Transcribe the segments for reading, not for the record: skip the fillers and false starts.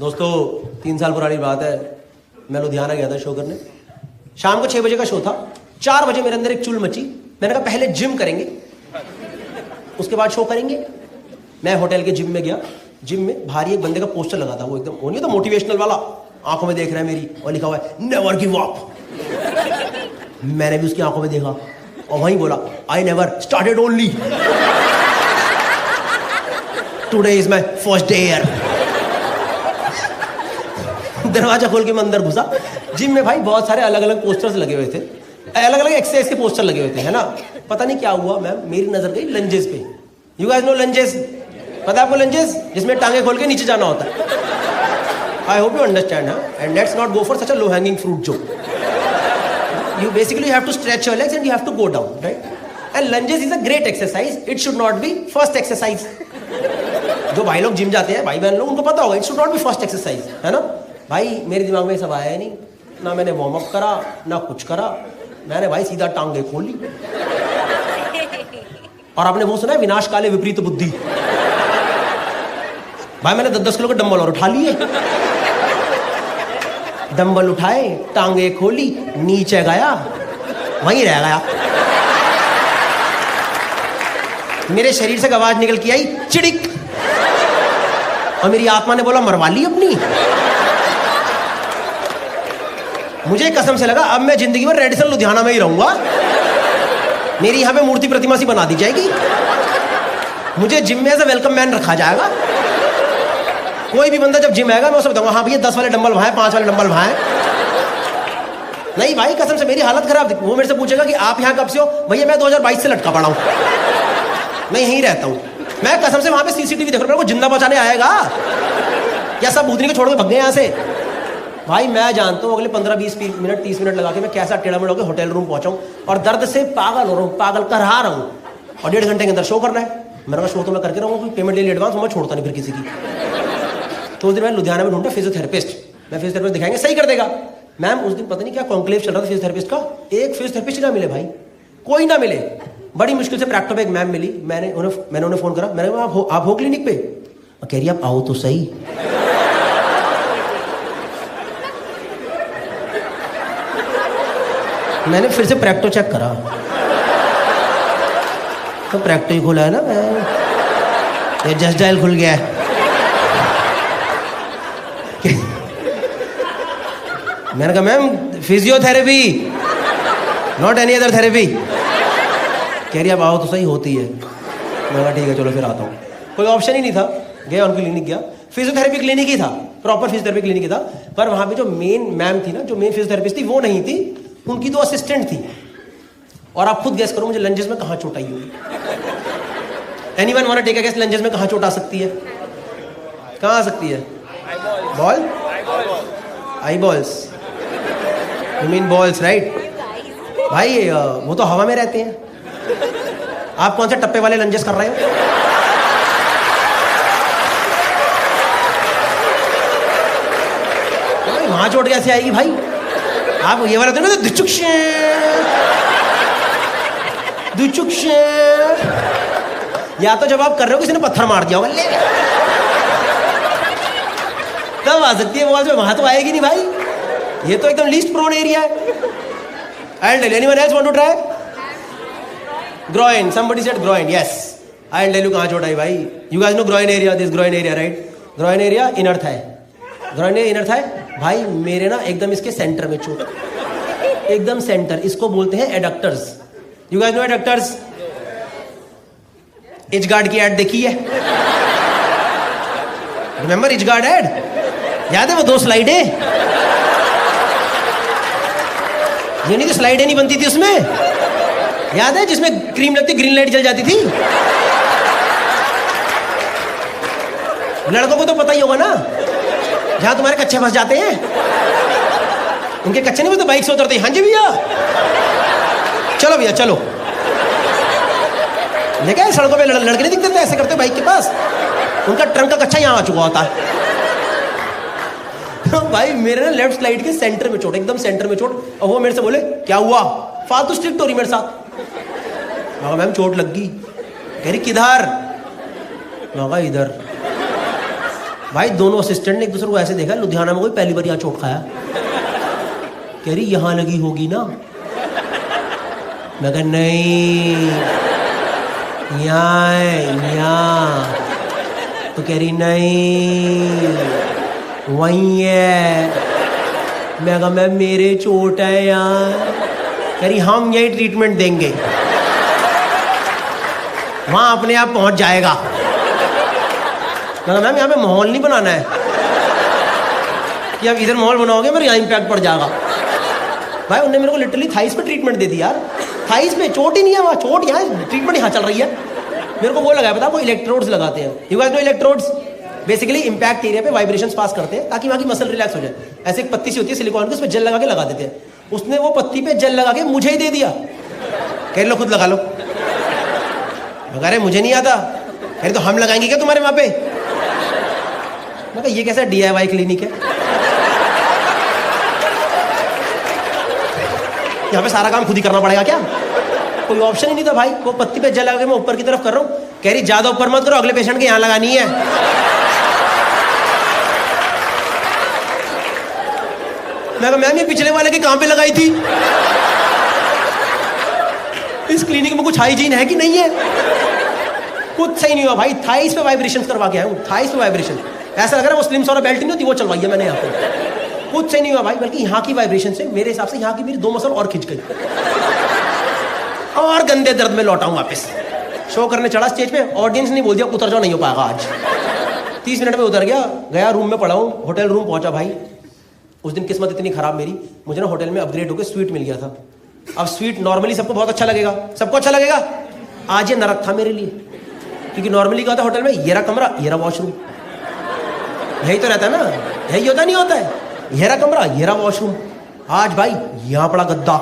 दोस्तों 3 साल पुरानी बात है, मैं लुधियाना गया था शो करने। शाम को 6 बजे का शो था। 4 बजे मेरे अंदर एक चुल मची। मैंने कहा पहले जिम करेंगे, उसके बाद शो करेंगे। मैं होटल के जिम में गया। जिम में भारी एक बंदे का पोस्टर लगा था, वो एकदम वो नहीं था मोटिवेशनल वाला, आंखों में देख रहा है मेरी और लिखा हुआ है नेवर गिव अप। मैंने भी उसकी आंखों में देखा और वहीं बोला I never started only today is my first day here. दरवाजा खोल के मैं अंदर घुसा। जिम में भाई बहुत सारे अलग अलग पोस्टर्स लगे हुए थे, अलग अलग एक्सरसाइज के पोस्टर लगे हुए थे, है ना। पता नहीं क्या हुआ मैम, मेरी नजर गई लंजेस पे। You guys know lunges? पता है आपको लंजेस? जिसमें टांगे खोल के नीचे जाना होता है। I hope you understand, and let's not go for such a low hanging fruit joke. You basically have to stretch your legs and you have to go down, right? And lunges is a great exercise. It should not be first exercise. जो भाई लोग gym जाते हैं, भाई बहन लोग, उनको पता होगा it should not be first exercise, है ना। भाई मेरे दिमाग में सब आया नहीं, ना मैंने वार्म अप करा ना कुछ करा। मैंने भाई सीधा टांगे खोली। और आपने वो सुना है विनाश काले विपरीत बुद्धि? भाई मैंने 10-10 किलो के डंबल और उठा लिए। डंबल उठाए, टांगे खोली, नीचे गया, वहीं रह गया। मेरे शरीर से आवाज निकल के आई चिड़िक, और मेरी आत्मा ने बोला मरवा ली अपनी। मुझे कसम से लगा अब मैं जिंदगी भर रेडिसन लुधियाना में ही रहूंगा। मेरी यहां पे मूर्ति प्रतिमा सी बना दी जाएगी, मुझे जिम में एज अ वेलकम मैन रखा जाएगा। कोई भी बंदा जब जिम आएगा मैं उसे बताऊंगा हाँ भैया 10 वाले डंबल वहां, 5 वाले डंबल वहां। नहीं भाई कसम से मेरी हालत खराब थी। वो मेरे से पूछेगा कि आप यहाँ कब से हो? भैया मैं 2022 से लटका पड़ा हूँ, मैं यहीं रहता हूँ। मैं कसम से वहां पे सीसीटीवी देख रहा हूँ, जिंदा बचाने आएगा या सब भूतनी को छोड़ के भग गए यहाँ से। भाई मैं जानता हूँ अगले 15-20 मिनट 30 मिनट लगा के मैं कैसा टेढ़ा मेढ़ा होकर होटल रूम पहुंचाऊँ, और दर्द से पागल हो रहा हूँ, पागल करहा रहा हूँ। और 1.5 घंटे के अंदर शो करना है। मैंने कहा शो तो मैं करके रहूँगा, पेमेंट ले ली एडवांस, मैं छोड़ता नहीं फिर किसी की। तो उस दिन मैं लुधियाना में ढूंढा फिजियोथेरेपिस्ट। मैं फिजियोथेरेपिस्ट दिखाएंगे सही कर देगा। मैम उस दिन पता नहीं क्या कॉन्क्लेव चल रहा था फिजियोथेरेपिस्ट का, एक फिजियोथेरेपिस्ट ही ना मिले भाई, कोई ना मिले। बड़ी मुश्किल से प्रैक्टो पे एक मैम मिली। मैंने उन्हें फोन करा, मैंने कहा आप हो क्लिनिक पे? कह रही आप आओ तो सही। मैंने फिर से प्रैक्टो चेक करा तो प्रैक्टो ही खुला है ना, मैं जस्ट डायल खुल गया है। मैंने कहा ma'am physiotherapy, not any other therapy. कह रही आप आओ तो सही, होती है। मैंने कहा ठीक है चलो फिर आता हूँ। कोई ऑप्शन ही नहीं था, गया उनकी क्लिनिक गया। फिजियोथेरेपी क्लिनिक ही था, प्रॉपर फिजियोथेरेपी क्लिनिक ही था। पर वहाँ पे जो मेन मैम थी ना, जो मेन फिजियोथेरेपिस्ट थी वो नहीं थी, उनकी तो असिस्टेंट थी। और आप खुद गेस करो मुझे लंजेस में कहाँ चोट आई होगी। Anyone want to take a guess lunges में कहाँ चोट आ सकती है? कहाँ आ सकती है? Ball, I balls, you mean balls right? भाई वो तो हवा में रहते हैं। आप कौन से टप्पे वाले लंजेस कर रहे हो? वहां चोट कैसे आएगी भाई? आप ये वाला तो ना दुचुक्ष, या तो जब आप कर रहे हो किसी ने पत्थर मार दिया होगा तब आ सकती है बॉल में, वहां तो आएगी नहीं भाई। ये तो एकदम लीस्ट प्रोन एरिया है। I'll tell you. Anyone else want to try? Groin. Somebody said groin. Yes. I'll tell you कहाँ चोट आई भाई। You guys know groin area? This groin area, right? Groin area inner thigh. Groin area inner thigh. भाई मेरे ना एकदम इसके centre में चोट, एकदम सेंटर। इसको बोलते हैं एडक्टर्स। You guys know एडक्टर्स? इजगार्ड की एड देखी है? Remember इजगार्ड एड? याद है वो 2 स्लाइड है? ये नहीं तो स्लाइडें नहीं बनती थी उसमें, याद है? जिसमें क्रीम लगती ग्रीन लाइट जल जाती थी। लड़कों को तो पता ही होगा ना, जहां तुम्हारे कच्चे फंस जाते हैं। उनके कच्चे नहीं, तो बाइक से उतरते हैं, हाँ जी भैया चलो भैया चलो। देखा है सड़कों पे लड़के नहीं दिखते थे ऐसे करते बाइक के पास, उनका ट्रंक का कच्चा यहाँ आ चुका होता है। भाई मेरे ना लेफ्ट स्लाइड के सेंटर में चोट, एकदम सेंटर में चोट। और वो मेरे से बोले क्या हुआ? फालतू स्ट्रिक्ट हो रही मेरे साथ। मैम चोट लग गई। कह रही किधर? इधर। भाई दोनों असिस्टेंट ने एक दूसरे को ऐसे देखा, लुधियाना में कोई पहली बार यहाँ चोट खाया। कह रही यहाँ लगी होगी ना। मैं कहा नहीं, यहाँ है यहाँ। तो कह रही नहीं वहीं है। मैं कहा मैं मेरे चोट है यहाँ। कह रही हम यही ट्रीटमेंट देंगे, वहां अपने आप पहुंच जाएगा। मैं कहा मैम यहाँ पे माहौल नहीं बनाना है कि आप इधर माहौल बनाओगे मेरे यहाँ इम्पैक्ट पड़ जाएगा। भाई उन्होंने मेरे को लिटरली थाइस पे ट्रीटमेंट दे दी यार। थाइस पे चोट ही नहीं है, वहाँ चोट यहाँ, ट्रीटमेंट यहाँ चल रही है। मेरे को वो लगाया पता, वो इलेक्ट्रोड्स लगाते हैं। You guys know electrodes? Basically impact area पे वाइब्रेशंस पास करते हैं ताकि वहाँ की मसल रिलैक्स हो जाए। ऐसे एक पत्ती सी होती है सिलिकॉन की, उसमें जेल लगा के लगा देते हैं। उसने वो पत्ती पे जेल लगा के मुझे ही दे दिया, कह लो खुद लगा लो। मैं कह रहे मुझे नहीं आता। कह रहे तो हम लगाएंगे क्या तुम्हारे वहाँ पे? मैं कहा ये कैसा DIY क्लिनिक है, यहाँ पे सारा काम खुद ही करना पड़ेगा क्या? कोई ऑप्शन ही नहीं था भाई। वो पत्ती पे जल लगा के मैं ऊपर की तरफ कर रहा हूँ। कह रही ज्यादा ऊपर मत करो, अगले पेशेंट के यहाँ लगानी है। मैं कहा मैम ये पिछले वाले के कहाँ पे लगाई थी? इस क्लिनिक में कुछ हाइजीन है कि नहीं है? कुछ सही नहीं हुआ भाई। थाइस पे वाइब्रेशंस करवा के आया हूँ, थाइस पे वाइब्रेशन। ऐसा लग रहा है वो स्लिम सोरा बेल्ट नहीं होती, वो चलवाई है मैंने यहाँ पे। कुछ सही नहीं हुआ भाई, बल्कि यहाँ की वाइब्रेशन से मेरे हिसाब से यहाँ की मेरी 2 मसल और खिंच गई और गंदे दर्द में लौटा हूँ वापस। शो करने चढ़ा स्टेज पे, ऑडियंस ने बोल दिया उतर जाओ, नहीं हो पाएगा आज। 30 मिनट में उतर गया रूम में पड़ा हूँ। होटल रूम पहुंचा भाई। उस दिन किस्मत इतनी खराब मेरी, मुझे ना होटल में अपग्रेड होकर स्वीट मिल गया था। अब स्वीट नॉर्मली सबको बहुत अच्छा लगेगा, सबको अच्छा लगेगा। आज ये नरक था मेरे लिए, क्योंकि नॉर्मली क्या होता है होटल में, ये रहा कमरा, ये रहा वॉशरूम, यही तो रहता है ना, यही होता नहीं होता है। ये रहा कमरा, ये रहा वॉशरूम। आज भाई यहाँ पड़ा गद्दा,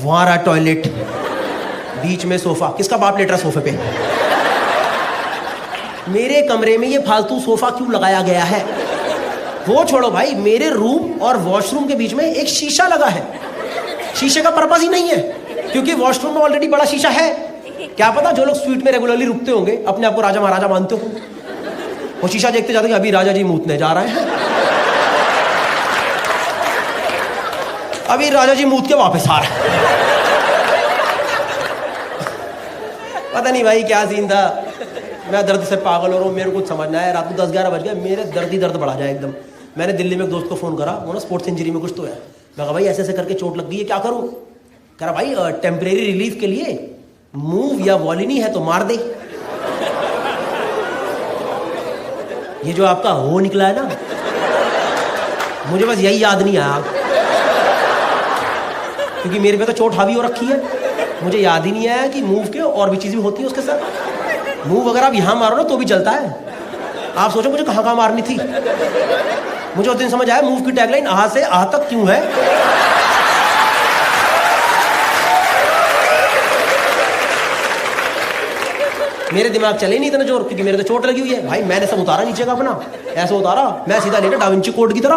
वहां रहा टॉयलेट, बीच में सोफा। किसका बाप लेट रहा सोफे पे? मेरे कमरे में ये फालतू सोफा क्यों लगाया गया है? वो छोड़ो भाई, मेरे रूम और वॉशरूम के बीच में एक शीशा लगा है। शीशे का पर्पस ही नहीं है, क्योंकि वॉशरूम में ऑलरेडी बड़ा शीशा है। क्या पता जो लोग स्वीट में रेगुलरली रुकते होंगे, अपने आप को राजा महाराजा मानते हो, वो शीशा देखते जाते कि अभी राजा जी मूतने जा रहे हैं, अभी राजा जी मूत के वापस आ रहे हैं। पता नहीं भाई क्या सीन था। मैं दर्द से पागल हो रहा हूँ, मेरे को कुछ समझना है। रात को 10-11 बज गए, मेरे दर्द ही दर्द बढ़ा जाए एकदम। मैंने दिल्ली में एक दोस्त को फोन करा, वो ना स्पोर्ट्स इंजरी में कुछ तो है। मैं कहा भाई ऐसे ऐसे करके चोट लग गई है, क्या करूँ? कह रहा भाई टेम्परेरी रिलीफ के लिए मूव या वॉलिनी है तो मार दे। ये जो आपका हो निकला है ना, मुझे बस यही याद नहीं आया, क्योंकि मेरे पे तो चोट हावी हो रखी है। मुझे याद ही नहीं आया कि मूव के और भी चीज़ भी होती है उसके साथ। मूव अगर आप यहाँ मारो ना तो भी चलता है। आप सोचो मुझे कहाँ कहाँ मारनी थी। मुझे उस दिन समझ आया मूव की टैगलाइन आ से आ तक क्यों है। मेरे दिमाग चले नहीं इतना जोर, क्योंकि मेरे तो चोट लगी हुई है। भाई मैंने सब उतारा नीचे का अपना, ऐसा उतारा मैं सीधा लेटा डाविंची कोड की तरह।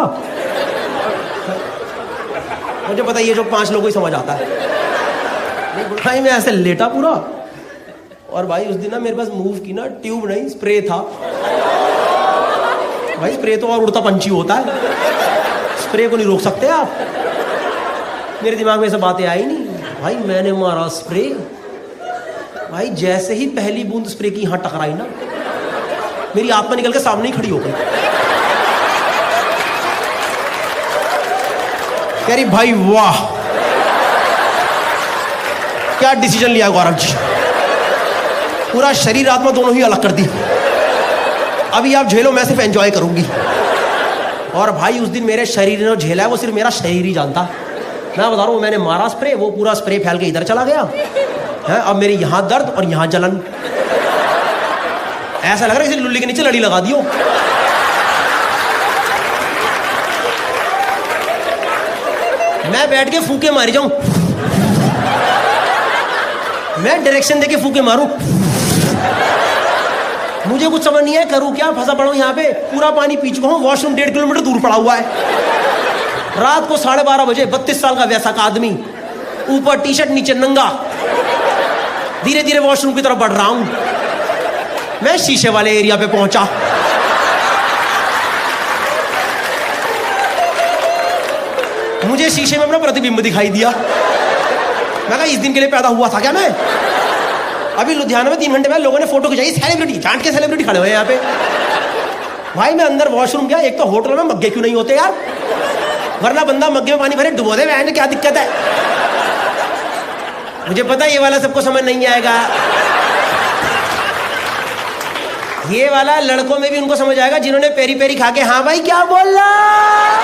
मुझे पता ये जो 5 लोगों को ही समझ आता है। भाई मैं ऐसे लेटा पूरा, और भाई उस दिन ना मेरे पास मूव की ना ट्यूब नहीं स्प्रे था। भाई स्प्रे तो और उड़ता पंछी होता है, स्प्रे को नहीं रोक सकते आप। मेरे दिमाग में सब बातें आई नहीं। भाई मैंने मारा स्प्रे, भाई जैसे ही पहली बूंद स्प्रे की यहां टकराई ना, मेरी आत्मा निकल के सामने ही खड़ी हो गई। कह रही भाई वाह क्या डिसीजन लिया गौरव जी, पूरा शरीर आत्मा दोनों ही अलग कर दी। अभी आप झेलो, मैं सिर्फ एंजॉय करूंगी। और भाई उस दिन मेरे शरीर ने झेला है वो सिर्फ मेरा शरीर ही जानता। मैं बता रहा हूँ, मैंने मारा स्प्रे, वो पूरा स्प्रे फैल के इधर चला गया है। अब मेरी यहां दर्द और यहां जलन, ऐसा लग रहा है किसी लुल्ली के नीचे लड़ी लगा दियो। मैं बैठ के फूके मारी जाऊं, मैं डायरेक्शन देके फूके मारूं, मुझे कुछ समझ नहीं है करूं क्या। फंसा पड़ा हूं यहाँ पे, पूरा पानी पी चुका हूं, वॉशरूम 1.5 किलोमीटर दूर पड़ा हुआ है। रात को 12:30 बजे 32 साल का वैसा का आदमी, ऊपर टी शर्ट नीचे नंगा, धीरे धीरे वॉशरूम की तरफ बढ़ रहा हूं। मैं शीशे वाले एरिया पे पहुंचा। मुझे शीशे में अपना प्रतिबिंब दिखाई दिया। मैं कहा इस दिन के लिए पैदा हुआ था क्या मैं? अभी लुधियाना में 3 घंटे बाद लोगों ने फोटो खिंचाई, सेलिब्रिटी चांट के सेलिब्रिटी खड़े हुए हैं यहाँ पे। भाई मैं अंदर वॉशरूम गया, एक तो होटल में मग्गे क्यों नहीं होते यार, वरना बंदा मग्गे में पानी भरे डुबो दे, मैंने क्या दिक्कत है। मुझे पता है ये वाला सबको समझ नहीं आएगा, ये वाला लड़कों में भी उनको समझ आएगा जिन्होंने पेरी पेरी खा के हाँ भाई क्या बोल रहा।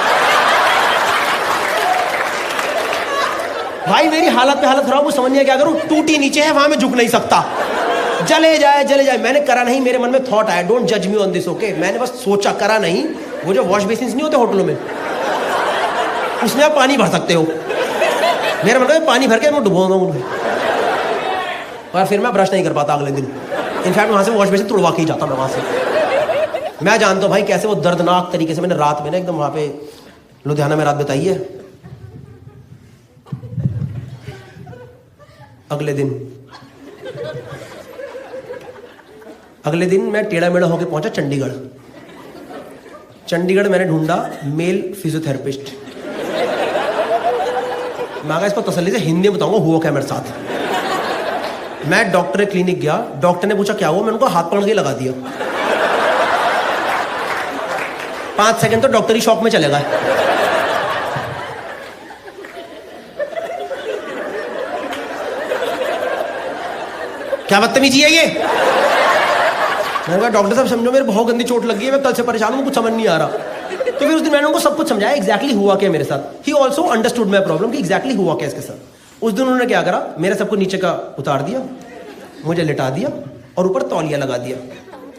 भाई मेरी हालत पे हालत खराब, वो समझ नहीं क्या करूं, टूटी नीचे है वहां मैं झुक नहीं सकता, जले जाए जले जाए। मैंने करा नहीं, मेरे मन में थॉट आया, डोंट जज मी ऑन दिस ओके। मैंने बस सोचा, करा नहीं। वो जो वॉश बेसिन नहीं होते होटलों में, उसमें आप पानी भर सकते हो। मेरा मन में पानी भर के मैं डुबो दूं, और फिर मैं ब्रश नहीं कर पाता अगले दिन। इनफैक्ट वहां से वॉश बेसिन तुड़वा के ही जाता मैं वहां से। मैं जानता हूं भाई कैसे वो दर्दनाक तरीके से मैंने रात में ना एकदम वहां पे लुधियाना में रात बिताई है। अगले दिन मैं टेढ़ा मेढ़ा होकर पहुंचा चंडीगढ़ मैंने ढूंढा मेल फिजियोथेरेपिस्ट। मैं इसको तसल्ली से हिंदी में बताऊंगा हुआ क्या मेरे साथ। मैं डॉक्टर क्लिनिक गया, डॉक्टर ने पूछा क्या हुआ, मैंने उनको हाथ पकड़ के लगा दिया। 5 सेकंड तो डॉक्टर ही शॉक में चलेगा। क्या बदतमीजी है ये। मैंने कहा डॉक्टर साहब समझो मेरे बहुत गंदी चोट लगी है, मैं कल से परेशान हूं, कुछ समझ नहीं आ रहा। तो फिर उस दिन मैंने उनको सब कुछ समझाया एग्जैक्टली हुआ क्या मेरे साथ। He also understood my problem कि एग्जैक्टली हुआ क्या इसके साथ। उस दिन उन्होंने क्या करा, मेरे सबको नीचे का उतार दिया, मुझे लिटा दिया और ऊपर तौलिया लगा दिया।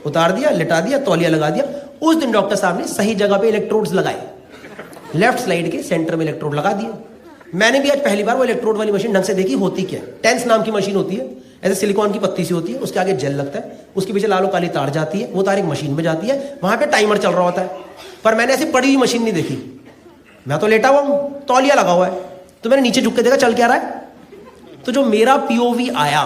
उतार दिया, लिटा दिया, तौलिया लगा दिया। उस दिन डॉक्टर साहब ने सही जगह पे इलेक्ट्रोड्स लगाए, लेफ्ट स्लाइड के सेंटर में इलेक्ट्रोड लगा दिए। मैंने भी आज पहली बार वो इलेक्ट्रोड वाली मशीन ढंग से देखी होती क्या है। टेंस नाम की मशीन होती है, ऐसे सिलिकॉन की पत्ती सी होती है, उसके आगे जेल लगता है, उसके पीछे लालो काली तार जाती है, वो तार एक मशीन में जाती है, वहां पे टाइमर चल रहा होता है। पर मैंने ऐसी पड़ी हुई मशीन नहीं देखी। मैं तो लेटा हुआ हूं, तौलिया लगा हुआ है, तो मैंने नीचे झुक के देखा चल क्या रहा है। तो जो मेरा पीओवी आया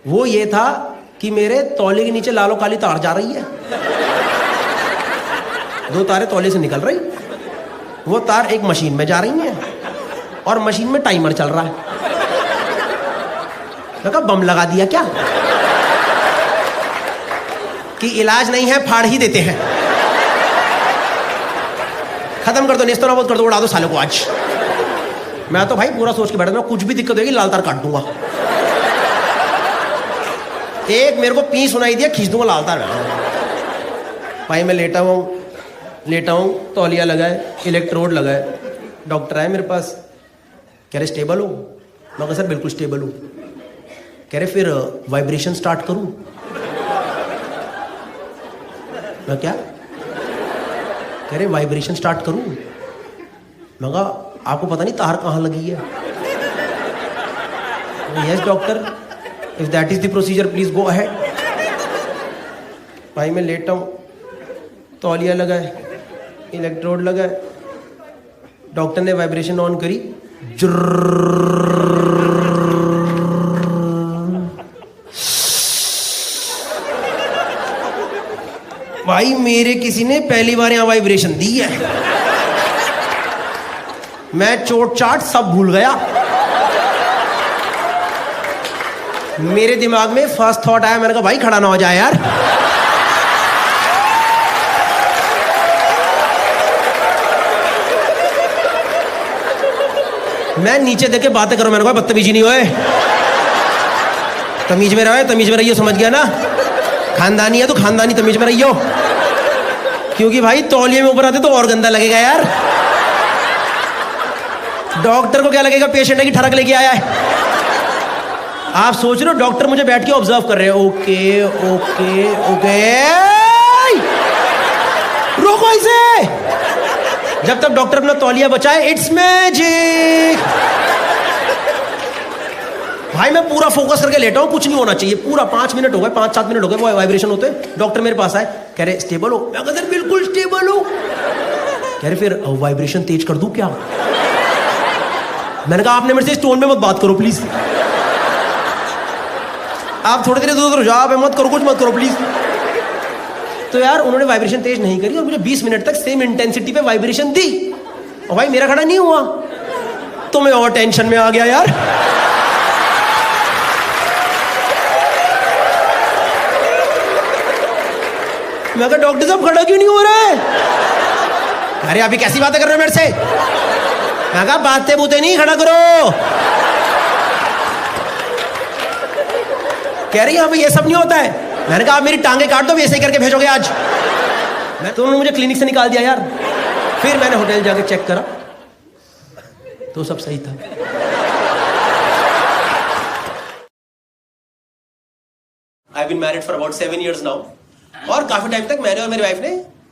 वो ये था कि मेरे तौलिए के नीचे लालो काली तार जा रही है, 2 तारें तौलिए से निकल रही, वो तार एक मशीन में जा रही है और मशीन में टाइमर चल रहा है। तो बम लगा दिया क्या कि इलाज नहीं है फाड़ ही देते हैं, खत्म कर दो, नेस्तो नाबूद कर दो, उड़ा दो सालों को आज। मैं तो भाई पूरा सोच के बैठा था, कुछ भी दिक्कत होगी लाल तार काट दूंगा। एक मेरे को पी सुनाई दिया, खींच दूंगा लाल तार। भाई मैं लेटा हूं, तौलिया लगाए, इलेक्ट्रोड लगाए। डॉक्टर आए मेरे पास, कह रहे स्टेबल हो। मैं कहा सर बिल्कुल स्टेबल हूं। कह रहे फिर वाइब्रेशन स्टार्ट करूं। मैं क्या, कह रहे वाइब्रेशन स्टार्ट करूं। मैं कहा आपको पता नहीं तार कहां लगी है। Yes doctor, if that is the procedure please go ahead. भाई मैं लेटा हूं, तौलिया लगाए, इलेक्ट्रोड लगाए, डॉक्टर ने वाइब्रेशन ऑन करी, भाई मेरे किसी ने पहली बार यहां वाइब्रेशन दी है। मैं चोट चाट सब भूल गया। मेरे दिमाग में फर्स्ट थॉट आया, मैंने कहा भाई खड़ा ना हो जाए यार। मैं नीचे देख के बातें करो, मैंने कहा बदतमीजी नहीं होए, तमीज में रहो, तमीज में रहियो, समझ गया ना। खानदानी है तो खानदानी तमीज में रहियो, क्योंकि भाई तौलिए में ऊपर आते तो और गंदा लगेगा यार। डॉक्टर को क्या लगेगा पेशेंट है कि ठरक लेके आया है। आप सोच रहे हो डॉक्टर मुझे बैठ के ऑब्जर्व कर रहे हैं, ओके ओके ओके, रोको इसे। जब तक डॉक्टर अपना तौलिया बचाए, इट्स मैजिक। भाई मैं पूरा फोकस करके लेटा हूं, कुछ नहीं होना चाहिए। पूरा 5 मिनट हो गए, 5-7 मिनट हो गए, वो वाइब्रेशन होते। डॉक्टर मेरे पास आए, कह रहे स्टेबल हो। मैं कहता बिल्कुल स्टेबल हो। कह रहे फिर वाइब्रेशन तेज कर दूं क्या। मैंने कहा आपने मेरे से टोन में मत बात करो प्लीज, आप थोड़ी देर इधर जाओ, आप मत करो, कुछ मत करो प्लीज। तो यार उन्होंने वाइब्रेशन तेज नहीं करी और मुझे 20 मिनट तक सेम इंटेंसिटी पे वाइब्रेशन दी। और भाई मेरा खड़ा नहीं हुआ तो मैं और टेंशन में आ गया यार। मैं कहा डॉक्टर साहब खड़ा क्यों नहीं हो रहा है? अरे अभी कैसी बातें कर रहे हो मेरे से? मैं कहा बातें बूते नहीं, खड़ा करो। कह रही है अभी ये सब नहीं होता है। मैंने कहा आप मेरी टांगे काट दो, भी ऐसे ही करके भेजोगे आज। मैं तो उन्होंने मुझे क्लिनिक से निकाल दिया यार। फिर मैंने होटल जाके चेक करा तो सब सही था। I've been married for about 7 years now। और काफी टाइम तक मैंने और मेरी वाइफ ने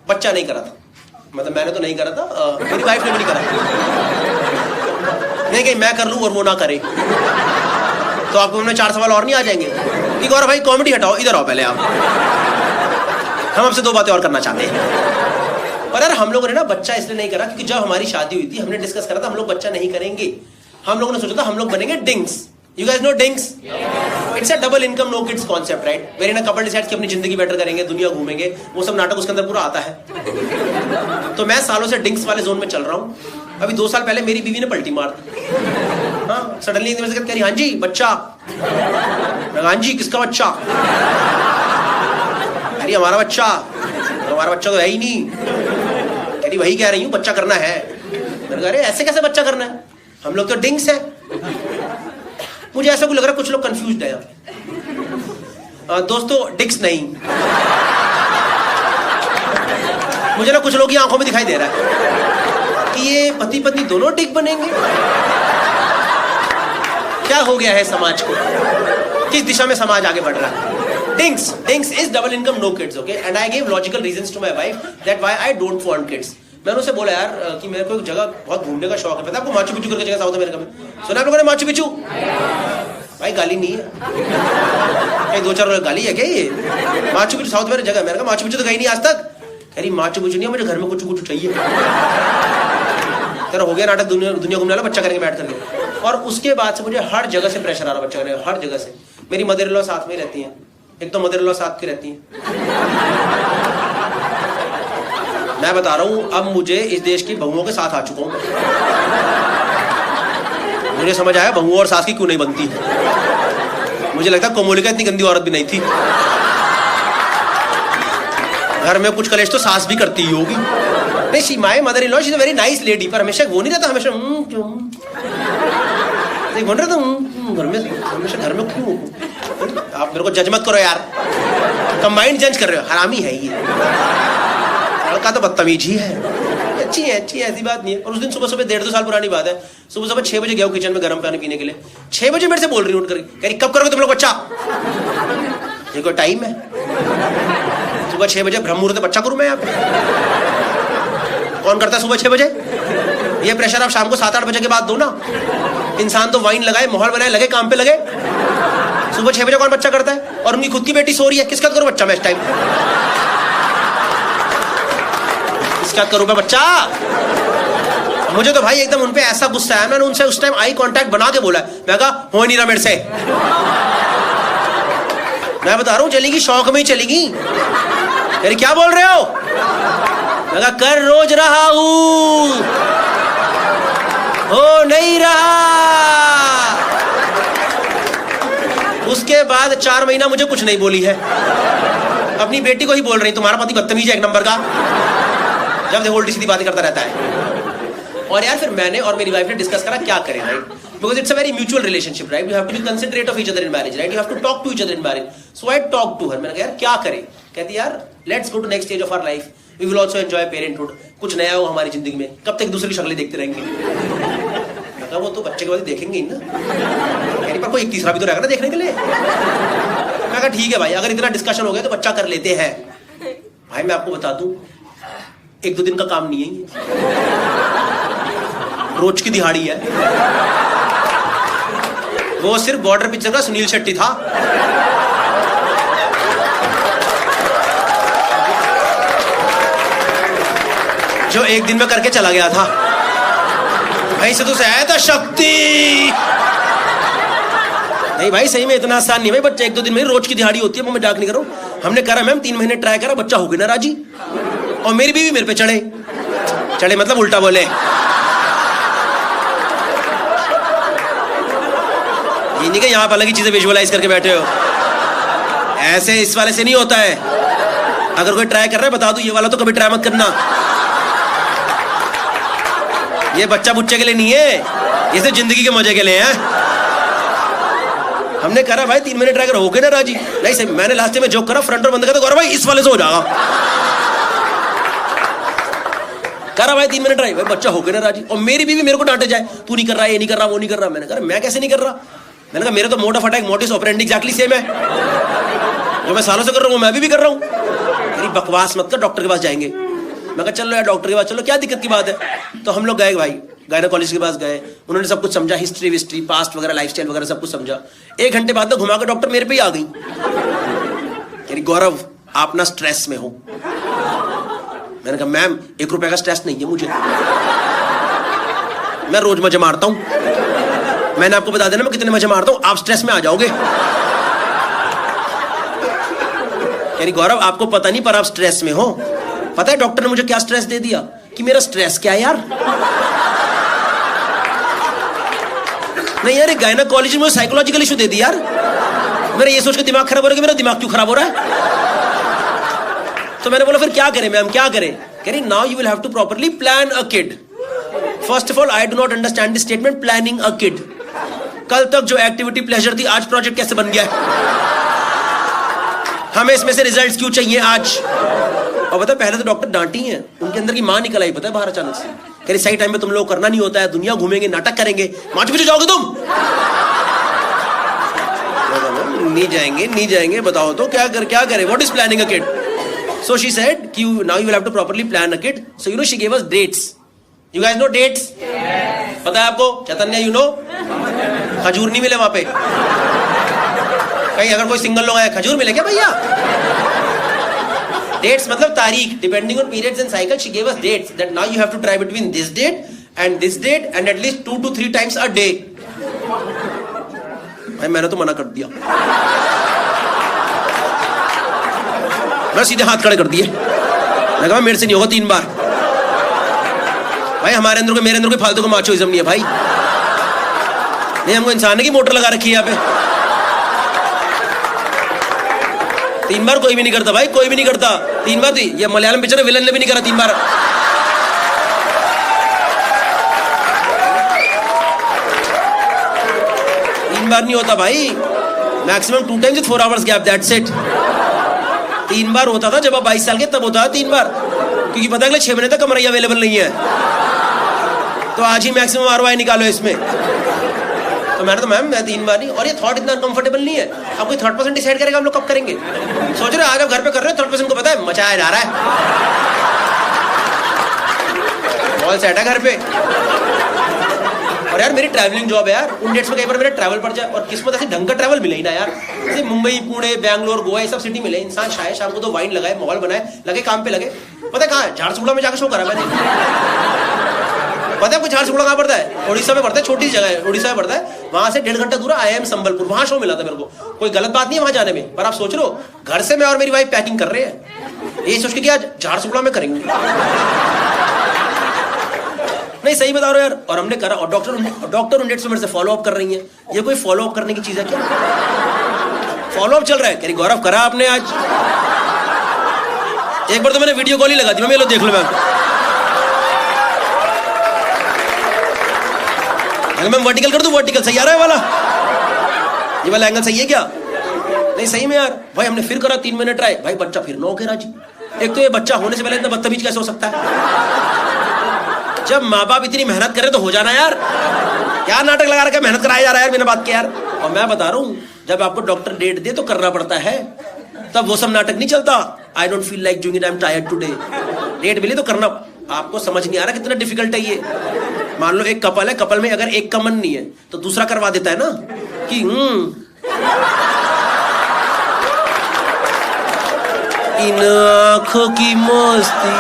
बच्चा नहीं करा था। मतलब मैंने तो नहीं करा था, मेरी वाइफ ने भी नहीं करा। नहीं कहीं मैं कर लूं और वो ना करे तो आपको हमने 4 सवाल और नहीं आ जाएंगे? ठीक है, और भाई कॉमेडी हटाओ, इधर आओ पहले आप। हम आपसे 2 बातें और करना चाहते हैं। और यार हम लोगों ने ना बच्चा इसलिए नहीं करा क्योंकि जब हमारी शादी हुई थी हमने डिस्कस करा था हम लोग बच्चा नहीं करेंगे। हम लोगों ने सोचा था हम लोग बनेंगे डिंग्स। You guys know dinks? It's a double income no kids concept, right? Wherein a couple decides कि अपनी जिंदगी बेटर करेंगे, दुनिया घूमेंगे, वो सब नाटक उसके अंदर पूरा आता है। तो मैं सालों से डिंक्स वाले जोन में चल रहा हूँ। अभी 2 साल पहले मेरी बीवी ने पलटी मार दी। हाँ, सडनली मेरे से कह रही हाँ जी बच्चा। हाँ जी किसका बच्चा? अरे हमारा बच्चा। हमारा बच्चा तो है ही नहीं। कह रही वही कह रही हूँ बच्चा करना है। मैंने कहा अरे ऐसे कैसे बच्चा करना है? हम लोग तो डिंक्स है। मुझे ऐसा कुछ लग रहा है कुछ लोग कंफ्यूज्ड है। दोस्तों डिक्स नहीं, मुझे ना कुछ लोग की आंखों में दिखाई दे रहा है कि ये पति पत्नी दोनों डिक बनेंगे। क्या हो गया है समाज को? किस दिशा में समाज आगे बढ़ रहा है? DINKS is double income no kids, okay? And I give logical reasons to my wife that why I don't want kids. मैंने उसे बोला यार कि मेरे को एक जगह बहुत घूमने का शौक है। पता है आपको माचू पिचू करके जगह साउथ अमेरिका में? सुना आप लोगों ने माचू पिचू? भाई गाली नहीं है, कहीं 2-4 गाली है क्या ये? माचू पिचू साउथ में जगह। मैंने कहा माचू पिचू तो गई नहीं आज तक। अरे माचू पिचू नहीं, मुझे घर में कुछ कुछ चाहिए। तेरा हो गया नाटक, दुनिया घूमने वाला, बच्चा करेंगे बैठ करके। और उसके बाद से मुझे हर जगह से प्रेशर आ रहा बच्चा करने का, हर जगह से। मेरी मदर इन लॉ साथ में रहती है, एक तो मदर इन लॉ साथ की रहती है। मैं बता रहा हूं अब मुझे इस देश की बहुओं के साथ आ चुका हूं। मुझे समझ आया बहुओं और सास की क्यों नहीं बनती। मुझे लगता है कोमोलिका इतनी गंदी औरत भी नहीं थी। घर में कुछ कलेश तो सास भी करती ही होगी। नहीं, she my mother in law she is a very nice lady, पर हमेशा वो नहीं रहता, हमेशा क्यों नहीं बोल रहे तुम घर में, हमेशा घर में क्यों? आप मेरे को जज मत करो यार, कंबाइंड जज कर रहे हो। हरामी है ये लड़का, तो बदतमीज ही है। अच्छी है ऐसी बात नहीं है। और उस दिन सुबह 1.5-2 साल पुरानी बात है, सुबह 6 बजे गया किचन में गर्म पानी पीने के लिए। 6 बजे मेरे से बोल रही हूँ उठ करके, कह रही कब करोगे तुम लोग बच्चा? ये कोई टाइम है? सुबह 6 बजे ब्रह्म मुहूर्त बच्चा करूं मैं यहाँ पे? कौन करता है सुबह 6 बजे? ये प्रेशर आप शाम को 7-8 बजे के बाद दो ना। इंसान तो वाइन लगाए, माहौल बनाए, लगे काम पे लगे। सुबह 6 बजे कौन बच्चा करता है? और उनकी खुद की बेटी सो रही है, किसका करूं बच्चा मैं इस टाइम? क्या करूं मैं बच्चा? मुझे तो भाई एकदम उनपे ऐसा गुस्सा है, मैंने उनसे उस टाइम आई कांटेक्ट बना के बोला। मैं कहा हो नहीं रहा मेरे से। मैं बता रहा हूं चलेगी, शौक में ही चलेगी। अरे क्या बोल रहे हो? मैं कहा कर रोज रहा हूं, हो नहीं रहा। उसके बाद 4 महीना मुझे कुछ नहीं बोली है। अपनी बेटी को ही बोल रही तुम्हारा पति बदतमीज है 1 नंबर का, जब देखो उल्टी सीधी बातें करता रहता है। और यार फिर मैंने और मेरी वाइफ ने डिस्कस करा क्या करें, right? Because it's a very mutual relationship, right? You have to be considerate of each other in marriage, right? You have to talk to each other in marriage. So I talk to her. मैंने कहा यार क्या करें? कहती यार let's go to next stage of our life, we will also enjoy parenthood. कुछ नया हो हमारी जिंदगी में, कब तक दूसरी शक्लें देखते रहेंगे? मैं कहा वो तो बच्चे के बाद देखेंगे ही ना। कह रही पर कोई एक तीसरा भी तो रहेगा ना देखने के लिए। मैं कहा ठीक है भाई, अगर इतना डिस्कशन हो गया तो बच्चा कर लेते हैं। भाई मैं आपको बता दूं 1-2 दिन का काम नहीं है, रोज की दिहाड़ी है। वो सिर्फ बॉर्डर पिक्चर का सुनील शेट्टी था। जो 1 दिन में करके चला गया था। भाई से तो आया था शक्ति। नहीं भाई सही में इतना आसान नहीं भाई, बच्चा 1-2 दिन में रोज की दिहाड़ी होती है। मैं मजाक नहीं कर रहा हूं। हमने करा मैम 3 महीने ट्राई करा, बच्चा हो गया ना राजी। और मेरी बीवी मेरे पे चढ़े मतलब उल्टा बोले। नहीं कि यहाँ आप अलग ही चीजें विजुअलाइज करके बैठे हो। ऐसे इस वाले से नहीं होता है। अगर कोई ट्राई कर रहा है बता दो, ये वाला तो कभी ट्राई मत करना। ये बच्चा बुच्चे के लिए नहीं है, ये सिर्फ जिंदगी के मजे के लिए है। हमने करा भाई 3 महीने ट्राई कर, हो गए ना राजी? नहीं सही, मैंने लास्ट में जोक करा, फ्रंट और बंद कर, गौरव भाई इस वाले से हो जाएगा। करा भाई 3 महीने ट्राई, भाई बच्चा हो गया ना राजी। और मेरी बीवी मेरे को डांटे जाए, तू नहीं कर रहा, ये नहीं कर रहा, वो नहीं कर रहा। मैंने कहा मैं कैसे नहीं कर रहा? मैंने कहा मेरा तो mode of attack, mortise operandi exactly same है। जो मैं सालों से कर रहा हूँ मैं भी कर रहा हूँ। मेरी बकवास मत कर, डॉक्टर के पास जाएंगे। मैं कहा चलो यार डॉक्टर के पास चलो, क्या दिक्कत की बात है? तो हम लोग गए भाई, गायनेकोलॉजिस्ट के पास गए। उन्होंने सब कुछ समझा, हिस्ट्री विस्ट्री पास्ट वगैरह लाइफस्टाइल वगैरह सब कुछ समझा। 1 घंटे बाद में घुमा के डॉक्टर मेरे पे ही आ गई। कह रही गौरव आप ना स्ट्रेस में हो। मैंने कहा मैम 1 रुपए का स्ट्रेस नहीं है मुझे, मैं रोज मजे मारता हूं। मैंने आपको बता देना मैं कितने मजे मारता हूं, आप स्ट्रेस में आ जाओगे। कह रही गौरव आपको पता नहीं पर आप स्ट्रेस में हो। पता है डॉक्टर ने मुझे क्या स्ट्रेस दे दिया? कि मेरा स्ट्रेस क्या है यार? नहीं यार गायनेकोलॉजी में साइकोलॉजिकल इशू दे दी यार। मेरा ये सोच के दिमाग खराब हो रहा है कि मेरा दिमाग क्यों खराब हो रहा है। तो मैंने बोला फिर क्या करें मैम, क्या करें? कह रही now you will have to properly plan a kid. First of all I do not understand the statement planning a kid. कल तक जो एक्टिविटी प्लेजर थी आज प्रोजेक्ट कैसे बन गया? हमें इसमें से रिजल्ट्स क्यों चाहिए आज? और पता है पहले तो डॉक्टर डांटी हैं, उनके अंदर की मां निकल आई पता है बाहर अचानक से। कह रही सही टाइम पे तुम लोग करना नहीं होता है, दुनिया घूमेंगे, नाटक करेंगे, मार्च पीछे जाओगे तुम? नहीं जाएंगे, नहीं जाएंगे, बताओ तो क्या करे? What is planning a kid? So she said, now you will have to properly plan a kid. So you know she gave us dates. You guys know dates? Yes. पता है आपको? चैतन्य you know? खजूर नहीं मिले वहां पे। कहीं अगर कोई सिंगल लोग आया खजूर मिले क्या भैया? Dates मतलब तारीख. Depending on periods and cycle, she gave us dates. That now you have to try between this date and at least 2 to 3 times a day. भाई मैंने तो मना कर दिया। मैं सीधे हाथ खड़े कर दिए। मैं कहा मेरे से नहीं होगा 3 बार। भाई हमारे अंदर को मेरे अंदर कोई फालतू का माचोइज्म नहीं है भाई। नहीं हमको इंसान है कि मोटर लगा रखी है यहाँ पे। 3 बार कोई भी नहीं करता भाई, कोई भी नहीं करता 3 बार। ये मलयालम पिक्चर है, विलन ने भी नहीं करा 3 बार। तीन बार नहीं होता भाई, maximum 2 times with 4 hours gap, that's it। 3 बार होता था जब आप 22 साल के, तब होता था 3 बार, क्योंकि पता है अगले 6 महीने तक कमरैया अवेलेबल नहीं है। तो आज ही मैक्सिमम ROI निकालो इसमें। तो मैंने तो मैम मैं 3 बार नहीं। और ये थॉट इतना कंफर्टेबल नहीं है। अब कोई थर्ड पर्सन डिसाइड करेगा हम लोग कब करेंगे? सोच रहे आज आप घर पे कर रहे हो, थर्ड पर्सन को पता है मचाया जा रहा है, बॉल सेट है घर पे। और यार मेरी ट्रैवलिंग जॉब है यार, उन डेट्स में कई बार मेरा ट्रैवल पड़ जाए, और किस्मत ऐसी ढंग का ट्रैवल मिले ही ना यार। जैसे मुंबई, पुणे, बैंगलोर, गोवा ये सब सिटी मिले, इंसान शायद शाम को तो वाइन लगाए, माहौल बनाए, लगे काम पे लगे। पता है कहाँ है? झारसुगुड़ा में जाकर शो करा मैंने। पता है आपको झारसुगुड़ा कहाँ पड़ता है? उड़ीसा में पड़ता है, छोटी जगह है, उड़ीसा में पड़ता है। वहां से 1.5 घंटा दूर IIM संबलपुर, वहां शो मिला था मेरे को। कोई गलत बात नहीं है वहां जाने में, पर आप सोच रहे हो घर से मैं और मेरी वाइफ पैकिंग कर रहे हैं, ये सोच के कि आज झारसुगुड़ा में करेंगे। नहीं सही बता रहा हूं यार। और हमने करा, और डॉक्टर उन डेट्स में मेरे से फॉलो अप कर रही है। ये कोई फॉलो अप करने की चीज है क्या? फॉलो अप चल रहा है। कह रही गौरव करा आपने आज? एक बार तो मैंने वीडियो कॉल ही लगा दी, मैं लो देख लो मैम। मैं वर्टिकल कर दूं? वर्टिकल सही आ रहा है वाला? ये वाला एंगल सही है क्या? नहीं सही में यार। भाई हमने फिर करा 3 महीने ट्राई, भाई बच्चा फिर 9 के राजी। एक तो ये बच्चा होने से पहले इतना बदतमीज कैसे हो सकता है? जब माँ बाप इतनी मेहनत करे तो हो जाना यार। क्या नाटक लगा रखा है, मेहनत कराया जा रहा है यार बिना बात के यार। और मैं बता रहा हूँ जब आपको डॉक्टर डेट दे तो करना पड़ता है, तब वो सब नाटक नहीं चलता। I don't feel like doing it, I am tired today. Date मिली तो करना। आपको समझ नहीं आ रहा कितना डिफिकल्ट है ये। मान लो एक कपल है, कपल में अगर एक का मन नहीं है तो दूसरा करवा देता है ना कि इन आंखों की मस्ती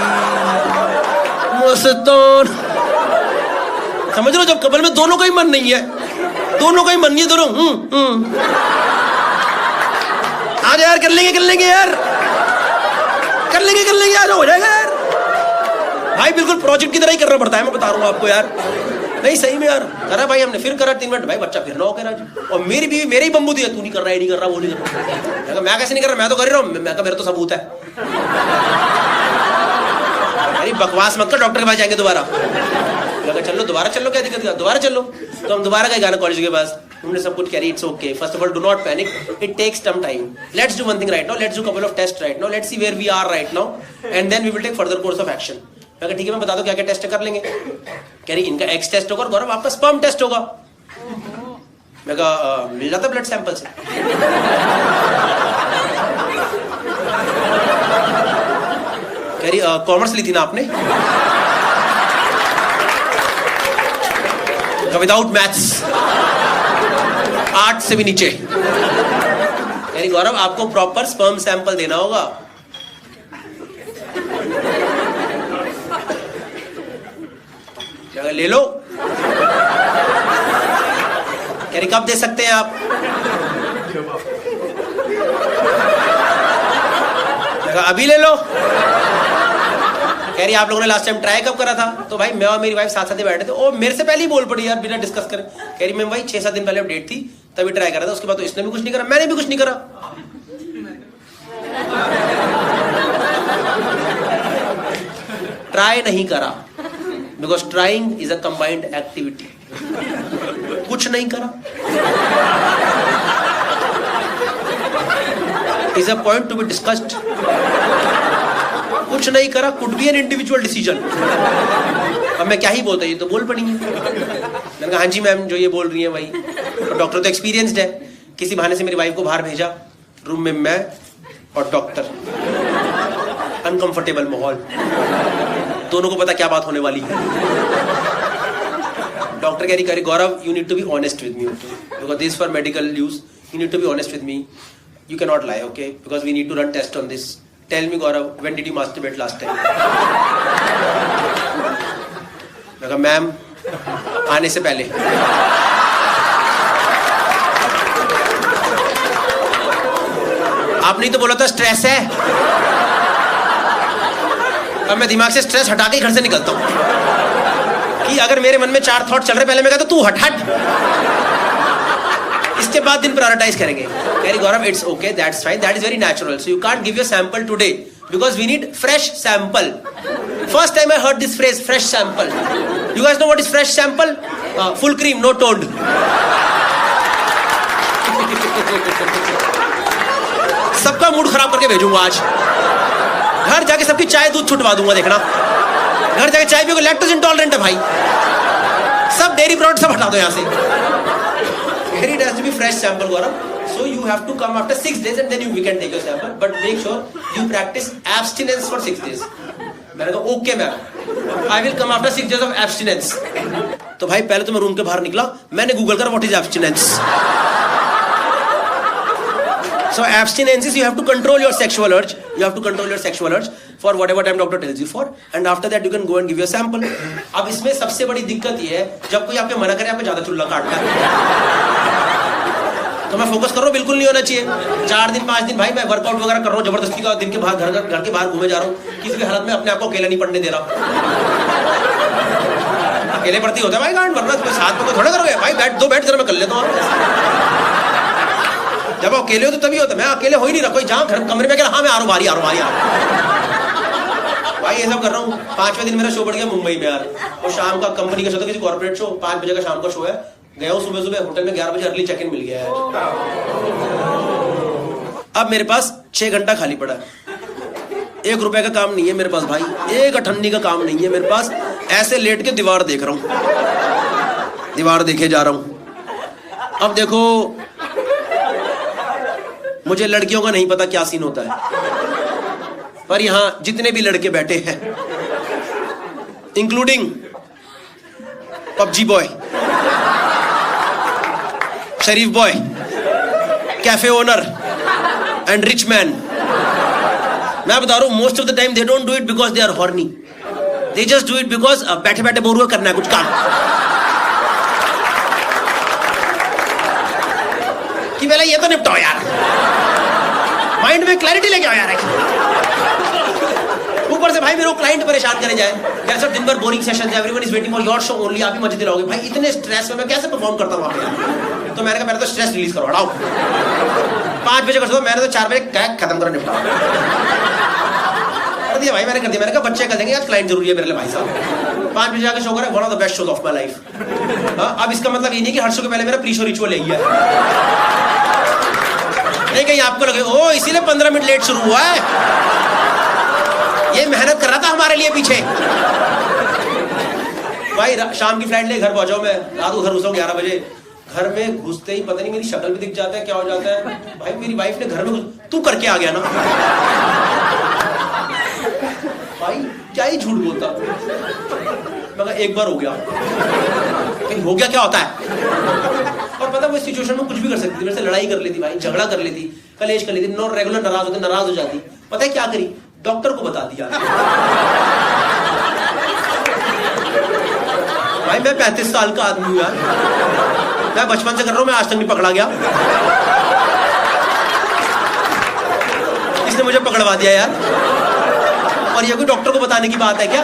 मस्तान। समझ लो जब कपल में दोनों का ही मन नहीं है, दोनों का ही मन नहीं है, दोनों आज यार कर लेंगे यार, कर लेंगे यार, हो जाएगा यार। भाई बिल्कुल प्रोजेक्ट की तरह ही करना पड़ता है, मैं बता रहा हूँ आपको यार। नहीं सही में यार करा भाई हमने, फिर करा 3 मिनट, भाई बच्चा फिर ना हो कह रहा। और मेरी बीवी मेरे ही बम्बू दिया, तू नहीं कर रहा, ये नहीं कर रहा, वो नहीं कर रहा। मैं कैसे नहीं कर रहा, मैं तो कर रहा हूँ। मैं कहा मेरा तो सबूत है। अरे बकवास मत कर, डॉक्टर के पास जाएंगे दोबारा। लगा चलो दोबारा चलो, क्या दिक्कत है, दोबारा चलो। तो हम दोबारा गए गायनेकोलॉजी के पास, हमने सब कुछ करी, it's okay, first of all do not panic, it takes some time, let's do one thing right now, let's do couple of test right now, let's see where we are right now and then we will take further course of action. मैं कहा ठीक है, मैं बता दो क्या क्या test कर लेंगे। कह रही इनका एक्स टेस्ट होगा और गौरव आपका स्पर्म टेस्ट होगा। मैं कहा मिल जाता ब्लड सैंपल से। कह रही कॉमर्स ली थी ना आपने, विदाउट मैथ्स, 8 से भी नीचे। यानी गौरव आपको प्रॉपर स्पर्म सैंपल देना होगा। ले लो। कह रही कब दे सकते हैं आप? अभी ले लो। कह रही आप लोगों ने लास्ट टाइम ट्राई कब करा था? तो भाई मैं और मेरी वाइफ साथ साथ ही बैठे थे, और मेरे से पहले ही बोल पड़ी यार बिना डिस्कस करे। कह रही मैं भाई 6-7 दिन पहले डेट थी तभी ट्राई करा था, उसके बाद तो इसने भी कुछ नहीं करा, मैंने भी कुछ नहीं करा। ट्राई नहीं करा, because trying is a combined activity. कुछ नहीं करा is a point to be discussed. कुछ नहीं करा could be an individual decision. अब मैं क्या ही बोलता, ये तो बोल पड़ी है। मैंने कहा हाँ जी मैम, जो ये बोल रही है वही। तो डॉक्टर तो एक्सपीरियंस्ड है। किसी बहाने से मेरी वाइफ को बाहर भेजा, रूम में मैं और डॉक्टर, अनकंफर्टेबल माहौल, दोनों को पता क्या बात होने वाली है। डॉक्टर कह रही Gaurav you need to be honest with me, because this for medical use, you need to be honest with me, you cannot lie, okay, because we need to run test on this. Tell me Gaurav, when did you masturbate last time? मैं कहा ma'am आने से पहले। आपने तो बोला था stress है। अब मैं दिमाग से स्ट्रेस हटा के घर से निकलता हूं कि अगर मेरे मन में 4 थॉट चल रहे, पहले मैं कहता तू हट हट, इसके बाद दिन प्रायोरिटाइज करेंगे। कह Gaurav it's okay, that's fine, that is very natural, so you can't give your sample today because we need fresh sample. First time I heard this phrase, fresh sample. You guys know what is fresh sample? Full cream no toned. सबका mood खराब करके भेजूंगा आज। घर जाके सबकी चाय दूध छुटवा दूंगा, देखना। घर जाके चाय पियोगे, लैक्टोज इंटॉलरेंट है भाई, सब डेयरी प्रोडक्ट सब हटा दो यहां से। It has to be fresh sample, Gaurav. So you have to come after 6 days and then we can take your sample. But make sure you practice abstinence for 6 days. मैंने कहा okay ma'am, I will come after 6 days of abstinence. तो भाई पहले तो मैं room के बाहर निकला, मैंने गूगल करा what is abstinence. So abstinence is you have to control your sexual urge. You have to control your sexual urge for whatever time doctor tells you for, and after that you can go and give your sample. अब इसमें सबसे बड़ी दिक्कत ये है जब कोई आपके मना करे, आपको ज्यादा चुल्ला काटता है। तो मैं फोकस कर रहा हूँ, बिल्कुल नहीं होना चाहिए। 4 दिन 5 दिन भाई मैं वर्कआउट वगैरह कर रहा हूँ जबरदस्ती का, दिन के बाहर घर के बाहर घूमे जा रहा हूँ, किसी भी हालत में अपने आप को अकेला नहीं पढ़ने दे रहा। अकेले पढ़ती होता है भाई गांड, वरना तुम्हें साथ में थोड़ा करोगे भाई, बैठ दो बैठ जरा मैं कर लेता हूँ। जब अकेले हो तो तभी होता है, मैं अकेले हो ही नहीं रहा, कोई जहाँ घर कमरे में हाँ मैं आ रहा हूँ भाई, ये सब कर रहा हूँ। 5वें दिन मेरा शो बढ़ गया मुंबई में यार, और शाम का कंपनी का शो था, किसी कॉर्पोरेट शो, 5 बजे का शाम का शो है। गया हूँ सुबह होटल में, 11 बजे अर्ली चेक इन मिल गया है। अब मेरे पास 6 घंटा खाली पड़ा है, 1 रुपए का काम नहीं है मेरे पास भाई, 1 अठन्नी का काम नहीं है मेरे पास। ऐसे लेट के दीवार देख रहा हूँ, दीवार देखे जा रहा हूँ। अब देखो मुझे लड़कियों का नहीं पता क्या सीन होता है, पर यहां जितने भी लड़के बैठे हैं इंक्लूडिंग पबजी बॉय, शरीफ boy, cafe owner and rich man, मैं बता रहा हूं most of the time they don't do it because they are horny, they just do it because बैठे बैठे बोर हुआ करना है कुछ काम, कि पहले ये तो निपटाओ यार, माइंड में क्लैरिटी लेके आओ यार। ऊपर से भाई भाई मेरे को क्लाइंट परेशान करे जाए, यार सर दिन भर बोरिंग सेशन है, everyone is waiting for your show only, आप ही मजे दिलाओगे। भाई इतने स्ट्रेस में मैं कैसे परफॉर्म करता हूँ वहाँ पे? तो मैंने कहा पहले तो स्ट्रेस रिलीज करो, हटाओ। 5 बजे कर सकता, मैंने तो 4 बजे कैक खत्म करो, निपटा कर दिया भाई, मैंने कर दिया। मैंने कहा बच्चे कर देंगे, आज क्लाइंट जरूरी है मेरे लिए भाई साहब। 5 बजे आके शो करा, one of the best shows of my life. अब इसका मतलब ये नहीं कि हर शो के पहले मेरा प्री शो रिचुअल यही है, नहीं कहीं आपको लगे ओ इसीलिए 15 मिनट लेट शुरू हुआ है, ये मेहनत कर रहा था हमारे लिए पीछे। भाई शाम की फ्लाइट ले घर पहुंचाओ, मैं रात को घर घुसा 11 बजे। घर में घुसते ही पता नहीं मेरी शक्ल भी दिख जाता है, क्या हो जाता है भाई, मेरी वाइफ ने घर में तू करके आ गया ना। भाई क्या ही झूठ बोलता, मगर एक बार हो गया, हो गया क्या होता है। और पता वो सिचुएशन में कुछ भी कर सकती थी, मेरे से लड़ाई कर लेती भाई, झगड़ा कर लेती, कलेश कर लेती, नो रेगुलर नाराज हो जाती। पता है क्या करी, डॉक्टर को बता दिया। भाई मैं 35 साल का आदमी हूं यार, मैं बचपन से कर रहा हूं, मैं आज तक नहीं पकड़ा गया, इसने मुझे पकड़वा दिया यार। और ये कोई डॉक्टर को बताने की बात है क्या?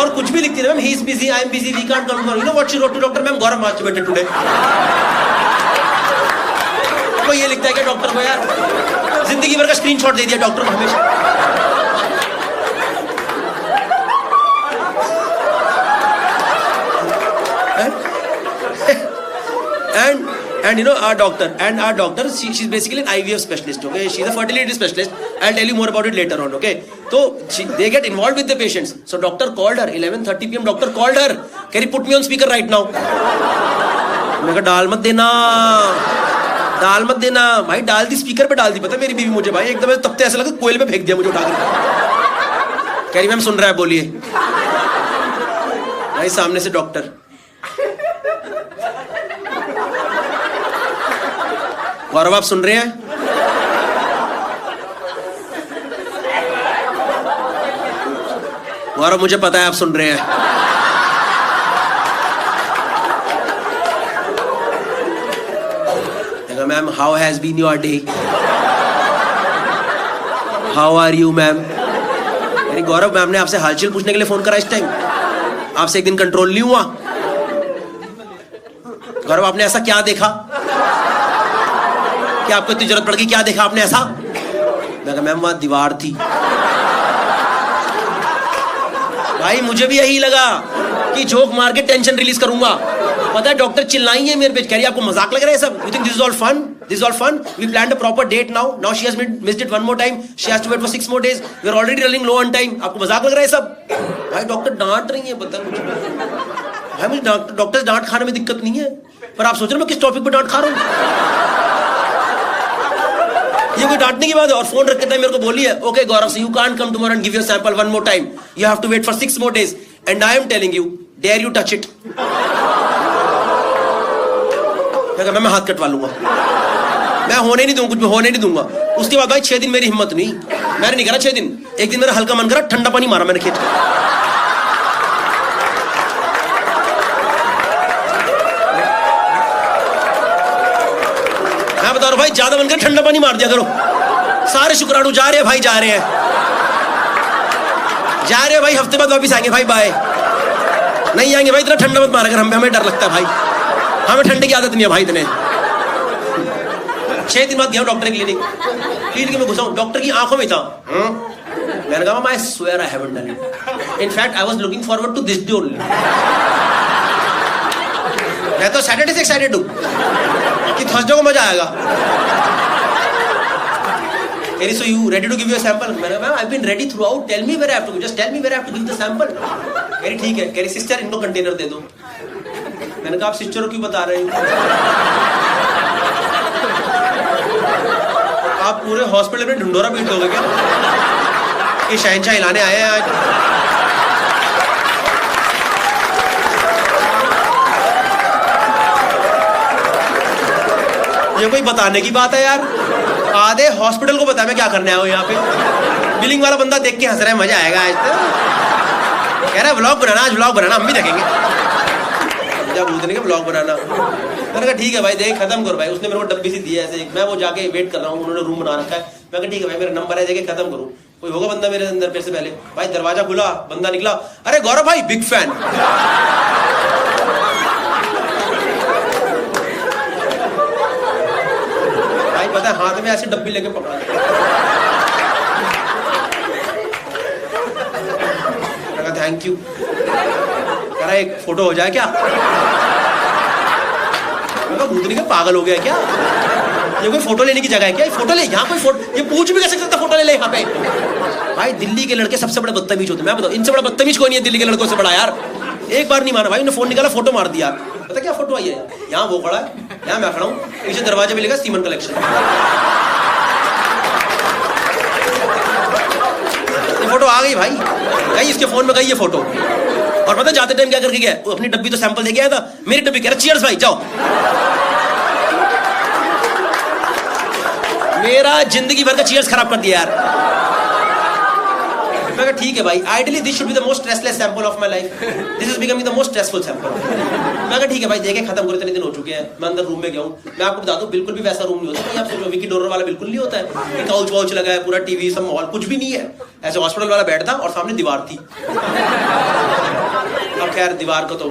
और कुछ भी लिखती है ma'am, he is busy, I am busy, we can't come, you know what she wrote to doctor ma'am, Gaurav masturbated today. कोई ये लिखता है क्या डॉक्टर को यार? जिंदगी भर का स्क्रीनशॉट दे दिया डॉक्टर को हमेशा। And you know our doctor she's basically an IVF specialist, okay, she's a fertility specialist, I'll tell you more about it later on, okay. So they get involved with the patients, so doctor called her 11:30 PM, doctor called her, can you put me on speaker right now? मैं कहा डाल मत देना भाई, डाल दी speaker पे, डाल दी। पता मेरी बीवी मुझे भाई एकदम तब तो ऐसा लगा कोयले पे फेंक दिया मुझे उठा कर। कह रही मैम सुन रहा है, बोलिए। भाई सामने से डॉक्टर, गौरव आप सुन रहे हैं? गौरव मुझे पता है आप सुन रहे हैं। देखा ma'am, how has been your day, how are you ma'am? अरे गौरव मैम ने आपसे हालचाल पूछने के लिए फोन करा इस टाइम, आपसे एक दिन कंट्रोल नहीं हुआ। गौरव आपने ऐसा क्या देखा कि आपको इतनी जरूरत पड़ गई, क्या देखा आपने ऐसा? मैं कहा मैम वहां दीवार थी। भाई मुझे भी यही लगा कि जोक मार के टेंशन रिलीज करूंगा। पता है डॉक्टर चिल्लाई है मेरे पे, कह रही है आपको मजाक लग रहा है सब, you think this is all fun, this is all fun, we planned a proper date, now she has missed it 1 more time, she has to wait for 6 more days, we are already running low on time, आपको मजाक लग रहा है सब? भाई doctor डांट रही है, पता मुझे भाई, मुझे डॉक्टर डांट खाने में दिक्कत नहीं है, पर आप सोच रहे हो मैं किस टॉपिक पे डांट खा रहा हूं? ये कोई डांटने की बात है? और फोन रख के मेरे को बोली है, okay Gaurav so you can't come tomorrow and give your sample 1 more time, you have to wait for 6 more days and I am telling you, dare you touch it? मैं हाथ कटवा लूंगा, मैं होने नहीं दूंगा, कुछ भी होने नहीं दूंगा। उसके बाद भाई 6 दिन मेरी हिम्मत नहीं, मैंने नहीं करा 6 दिन। एक दिन मेरा हल्का मन करा, ठंडा पानी मारा मैंने खींच। मैं बता रहा हूं भाई, ज्यादा मन कर ठंडा पानी मार दिया करो। सारे शुक्राणु जा रहे हैं भाई, जा रहे हैं भाई, हफ्ते बाद वापिस आएंगे भाई, बाय। नहीं आएंगे भाई, इतना ठंडा मत मारा कर, हमें डर लगता है भाई, हमें ठंडे की आदत नहीं है भाई इतने। 6 दिन बाद गया डॉक्टर की क्लिनिक में घुसा हूं, डॉक्टर की आंखों में था। मैंने कहा मैं swear I haven't done it, in fact I was looking forward to this day only. मैं तो सैटरडे से एक्साइटेड हूं कि थर्सडे को मजा आएगा। Keri, so you ready to give you a sample? मैंने कहा I've been ready throughout. Tell me where I have to go. Just tell me where I have to give the sample. Keri ठीक है। Keri sister इनको container दे दो। मैंने कहा आप sister को क्यों बता रहे हो? आप पूरे हॉस्पिटल में ढिंढोरा पीट दोगे क्या? ये शहंशाह हिलाने आए हैं आज। ये कोई बताने की बात है यार? आधे हॉस्पिटल को पता है मैं क्या करने आया हूं यहाँ पे। बिलिंग वाला बंदा देख के हंस रहा है, मजा आएगा आज तो। कह रहा है व्लॉग बनाना, आज व्लॉग बनाना, हम भी देखेंगे। क्या बोलते नहीं व्लॉग बनाना। मैंने कहा ठीक है भाई, देख खत्म करो भाई। उसने मेरे को डब्बी सी दी है ऐसे, मैं वो जाके वेट कर रहा हूँ, उन्होंने रूम बना रखा है। मैं कहा ठीक है भाई, मेरा नंबर है, जाके खत्म करूँ। कोई होगा बंदा मेरे अंदर पैर से पहले। भाई दरवाजा खुला, बंदा निकला, अरे गौरव भाई बिग फैन। भाई पता है हाथ में ऐसे डब्बी लेके पकड़ा, थैंक यू, कह रहा एक फोटो हो जाए क्या? भूतनी का पागल हो गया क्या? ये कोई फोटो लेने की जगह है क्या? फोटो ले, यहाँ कोई फोटो, ये पूछ भी कैसे सकता फोटो ले यहाँ पे? भाई दिल्ली के लड़के सबसे बड़े बदतमीज होते हैं, मैं बताऊं, इनसे बड़ा बदतमीज कोई नहीं है दिल्ली के लड़कों से बड़ा यार। एक बार नहीं माना भाई, उन्हें फोन निकाला, फोटो मार दिया। पता क्या फोटो आई है? यहाँ वो खड़ा है, यहाँ मैं खड़ा हूँ, पीछे दरवाजे में लिखा सीमन कलेक्शन। ये फोटो आ गई भाई, गई इसके फोन में, गई ये फोटो। और पता जाते टाइम क्या करके गया? वो अपनी डब्बी तो सैंपल दे गया था, मेरी डब्बी कह रहा चीयर्स भाई जाओ। मेरा जिंदगी भर का चीयर्स खराब कर दिया यार। मैं कहा ठीक है भाई, ideally this should be the most stressless sample of my life, this is becoming the most stressful sample. मैं कहा ठीक है भाई, देखे खत्म करो, इतने दिन हो चुके हैं। मैं अंदर रूम में गया हूँ, मैं आपको बता दूं बिल्कुल भी वैसा रूम नहीं होता भाई। आप सोचो विकी डोनर वाला बिल्कुल नहीं होता है, काउच वाउच लगा है, पूरा टीवी सब माहौल कुछ भी नहीं है, ऐसे हॉस्पिटल वाला बेड था और सामने दीवार थी। अब खैर दीवार को तो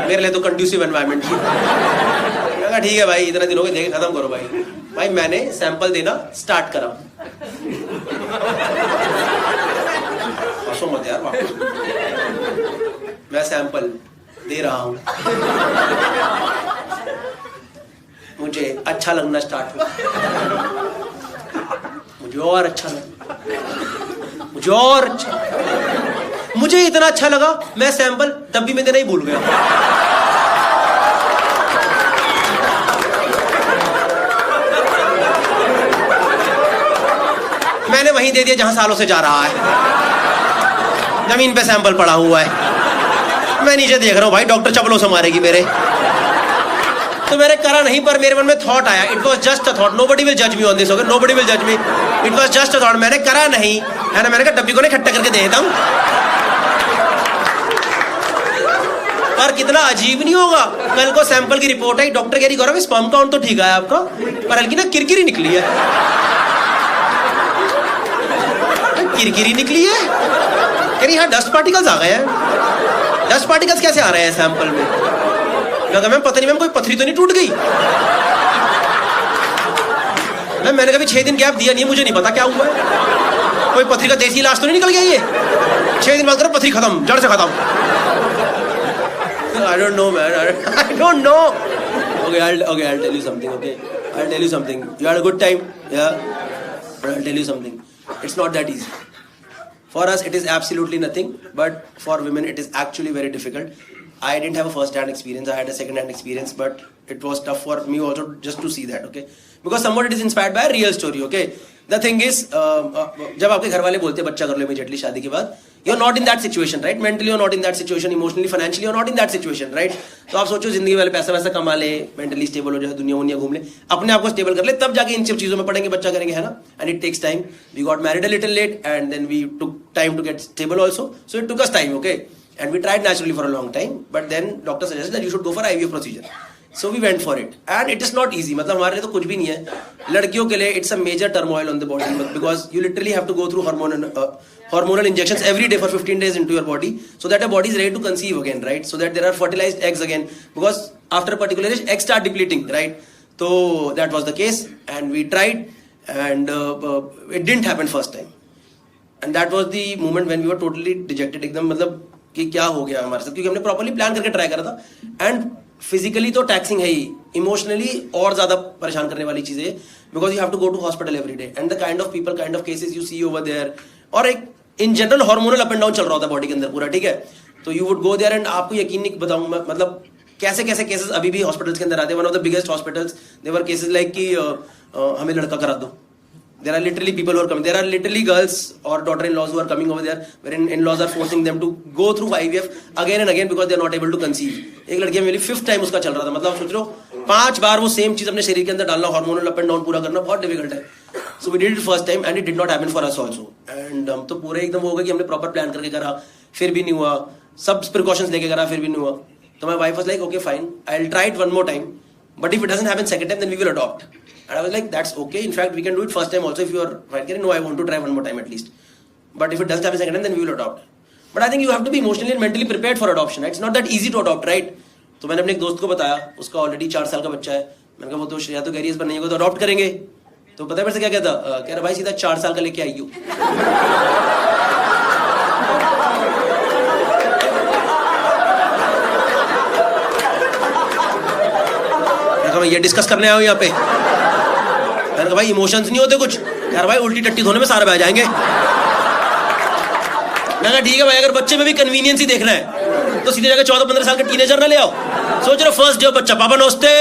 मेरे लिए तो कंड्यूसिव एनवायरनमेंट थी। मैं कहा ठीक है भाई, इतने दिन हो गए, देखे खत्म करो भाई। भाई मैंने सैंपल देना स्टार्ट करा, हंसो मत यार, मैं सैंपल दे रहा हूं, मुझे अच्छा लगना स्टार्ट हुआ, मुझे और अच्छा लगा, मुझे और अच्छा, मुझे इतना अच्छा लगा मैं सैंपल डब्बी में देना ही भूल गया। मैंने वहीं दे दिया जहां सालों से जा रहा है, जमीन पे सैंपल पड़ा हुआ है, मैं नीचे देख रहा हूं भाई डॉक्टर चपलों से मारेगी मेरे। तो मैंने करा नहीं, पर मेरे मन में थॉट आया, it was just a thought, nobody will जज me on this, okay, nobody will जज मी, it was just a thought. मैंने करा नहीं है ना, मैंने कहा डब्बी को नहीं इकट्ठा करके दे देता हूं। पर कितना अजीब नहीं होगा, कल को सैंपल की रिपोर्ट आई, डॉक्टर कह रही गौरव स्पर्म काउंट तो ठीक है आपका, पर हल्की ना किरकिरी निकली है। किरकिरी निकली है, कह रही हाँ डस्ट पार्टिकल्स आ गए हैं। डस्ट पार्टिकल्स कैसे आ रहे हैं सैंपल में? मैं कहा मैम पता नहीं मैम, कोई पथरी तो नहीं टूट गई? मैंने कभी 6 दिन गैप दिया नहीं है, मुझे नहीं पता क्या हुआ है, कोई पथरी का देसी इलाज तो नहीं निकल गया ये? 6 दिन बाद करो पथरी खत्म, जड़ से खत्म। I don't know man, I don't know. Okay, I'll tell you something, okay? I'll tell you something. You had a good time? Yeah? But I'll tell you something. It's not that easy. For us, it is absolutely nothing, but for women, it is actually very difficult. I didn't have a first-hand experience. I had a second-hand experience, but it was tough for me also just to see that, okay? Because somewhat it is inspired by a real story, okay? The thing is, जब आपके घर वाले बोलते हैं बच्चा कर लो immediately शादी के बाद, you're not in that situation, right? Mentally you're not in that situation, emotionally, financially you're not in that situation, right? तो आप सोचो जिंदगी वाले पैसा वैसा कमा ले, mentally stable हो जाए, दुनिया घूम ले, अपने आप को stable कर ले, तब जाके इन सब चीजों में पड़ेंगे, बच्चा करेंगे, है ना? And it takes time. We got married a little late, and then we took time to get stable also. So it took us time, okay? And we tried naturally for a long time, but then doctor suggested that you should go for IVF procedure. So we went for it, and it is not easy. मतलब हमारे लिए तो कुछ भी नहीं है, लड़कियों के लिए it's a major turmoil on the body because you literally have to go through hormonal injections every day for 15 days into your body, so that your body is ready to conceive again, right? So that there are fertilized eggs again, because after a particular age, eggs start depleting, right? So that was the case, and we tried, and it didn't happen first time, and that was the moment when we were totally dejected, एकदम मतलब कि क्या हो गया हमारे साथ, क्योंकि हमने प्रॉपर्ली प्लान करके ट्राई करा था, एंड फिजिकली तो टैक्सिंग है ही, इमोशनली और ज्यादा परेशान करने वाली चीजें, because you have to go to hospital every day, and the kind of people, kind of cases you see over there, और एक in general hormonal up and down चल रहा होता है बॉडी के अंदर पूरा, ठीक है? तो you would go there, and आपको यकीन नहीं बताऊं मतलब कैसे कैसे केसेस अभी भी हॉस्पिटल्स के अंदर आते हैं। One of the biggest hospitals, there're cases like कि हमें लड़का करा दो, there are literally people who are coming, there are literally girls or daughter-in-laws who are coming over there, wherein in-laws are forcing them to go through IVF again and again because they are not able to conceive. एक लड़की मेरी 5th time उसका चल रहा था, मतलब सोच लो 5 बार वो सेम चीज अपने शरीर के अंदर डालना, हार्मोनल अप एंड डाउन पूरा करना बहुत डिफिकल्ट है। So we did it first time and it did not happen for us also, and हम तो पूरे एकदम हो गए कि हमने प्रॉपर प्लान करके करा, फिर भी नहीं हुआ, सब प्रिकॉशंस लेके करा, फिर भी नहीं हुआ। तो my wife was like, okay fine, I'll try it one more time, but if it doesn't happen second time then we will adopt. And I was like, that's okay. In fact, we can do it first time also if you are fine. No, I want to try one more time at least. But if it doesn't happen second time, then we will adopt. But I think you have to be emotionally and mentally prepared for adoption. Right? It's not that easy to adopt, right? तो मैंने अपने एक दोस्त को बताया, उसका already 4 साल का बच्चा है. मैंने कहा वो तो श्रेया तो कह रही है इस बार नहीं होगा तो अडॉप्ट करेंगे. तो पता है मेरे से क्या कहता? कह रहा भाई सीधा 4 साल का लेके आइयो. मैं ये डिस्कस करने आया हूँ यहाँ पे. मैंने कहा भाई इमोशंस नहीं होते कुछ. यार भाई उल्टी टट्टी धोने में सारे बह जाएंगे. मैं कहा ठीक है भाई, अगर बच्चे में भी कन्वीनियंस ही देखना है तो सीधे जाकर 14-15 साल का टीनेजर ना ले आओ. सोच रहे फर्स्ट डे बच्चा, पापा नमस्ते.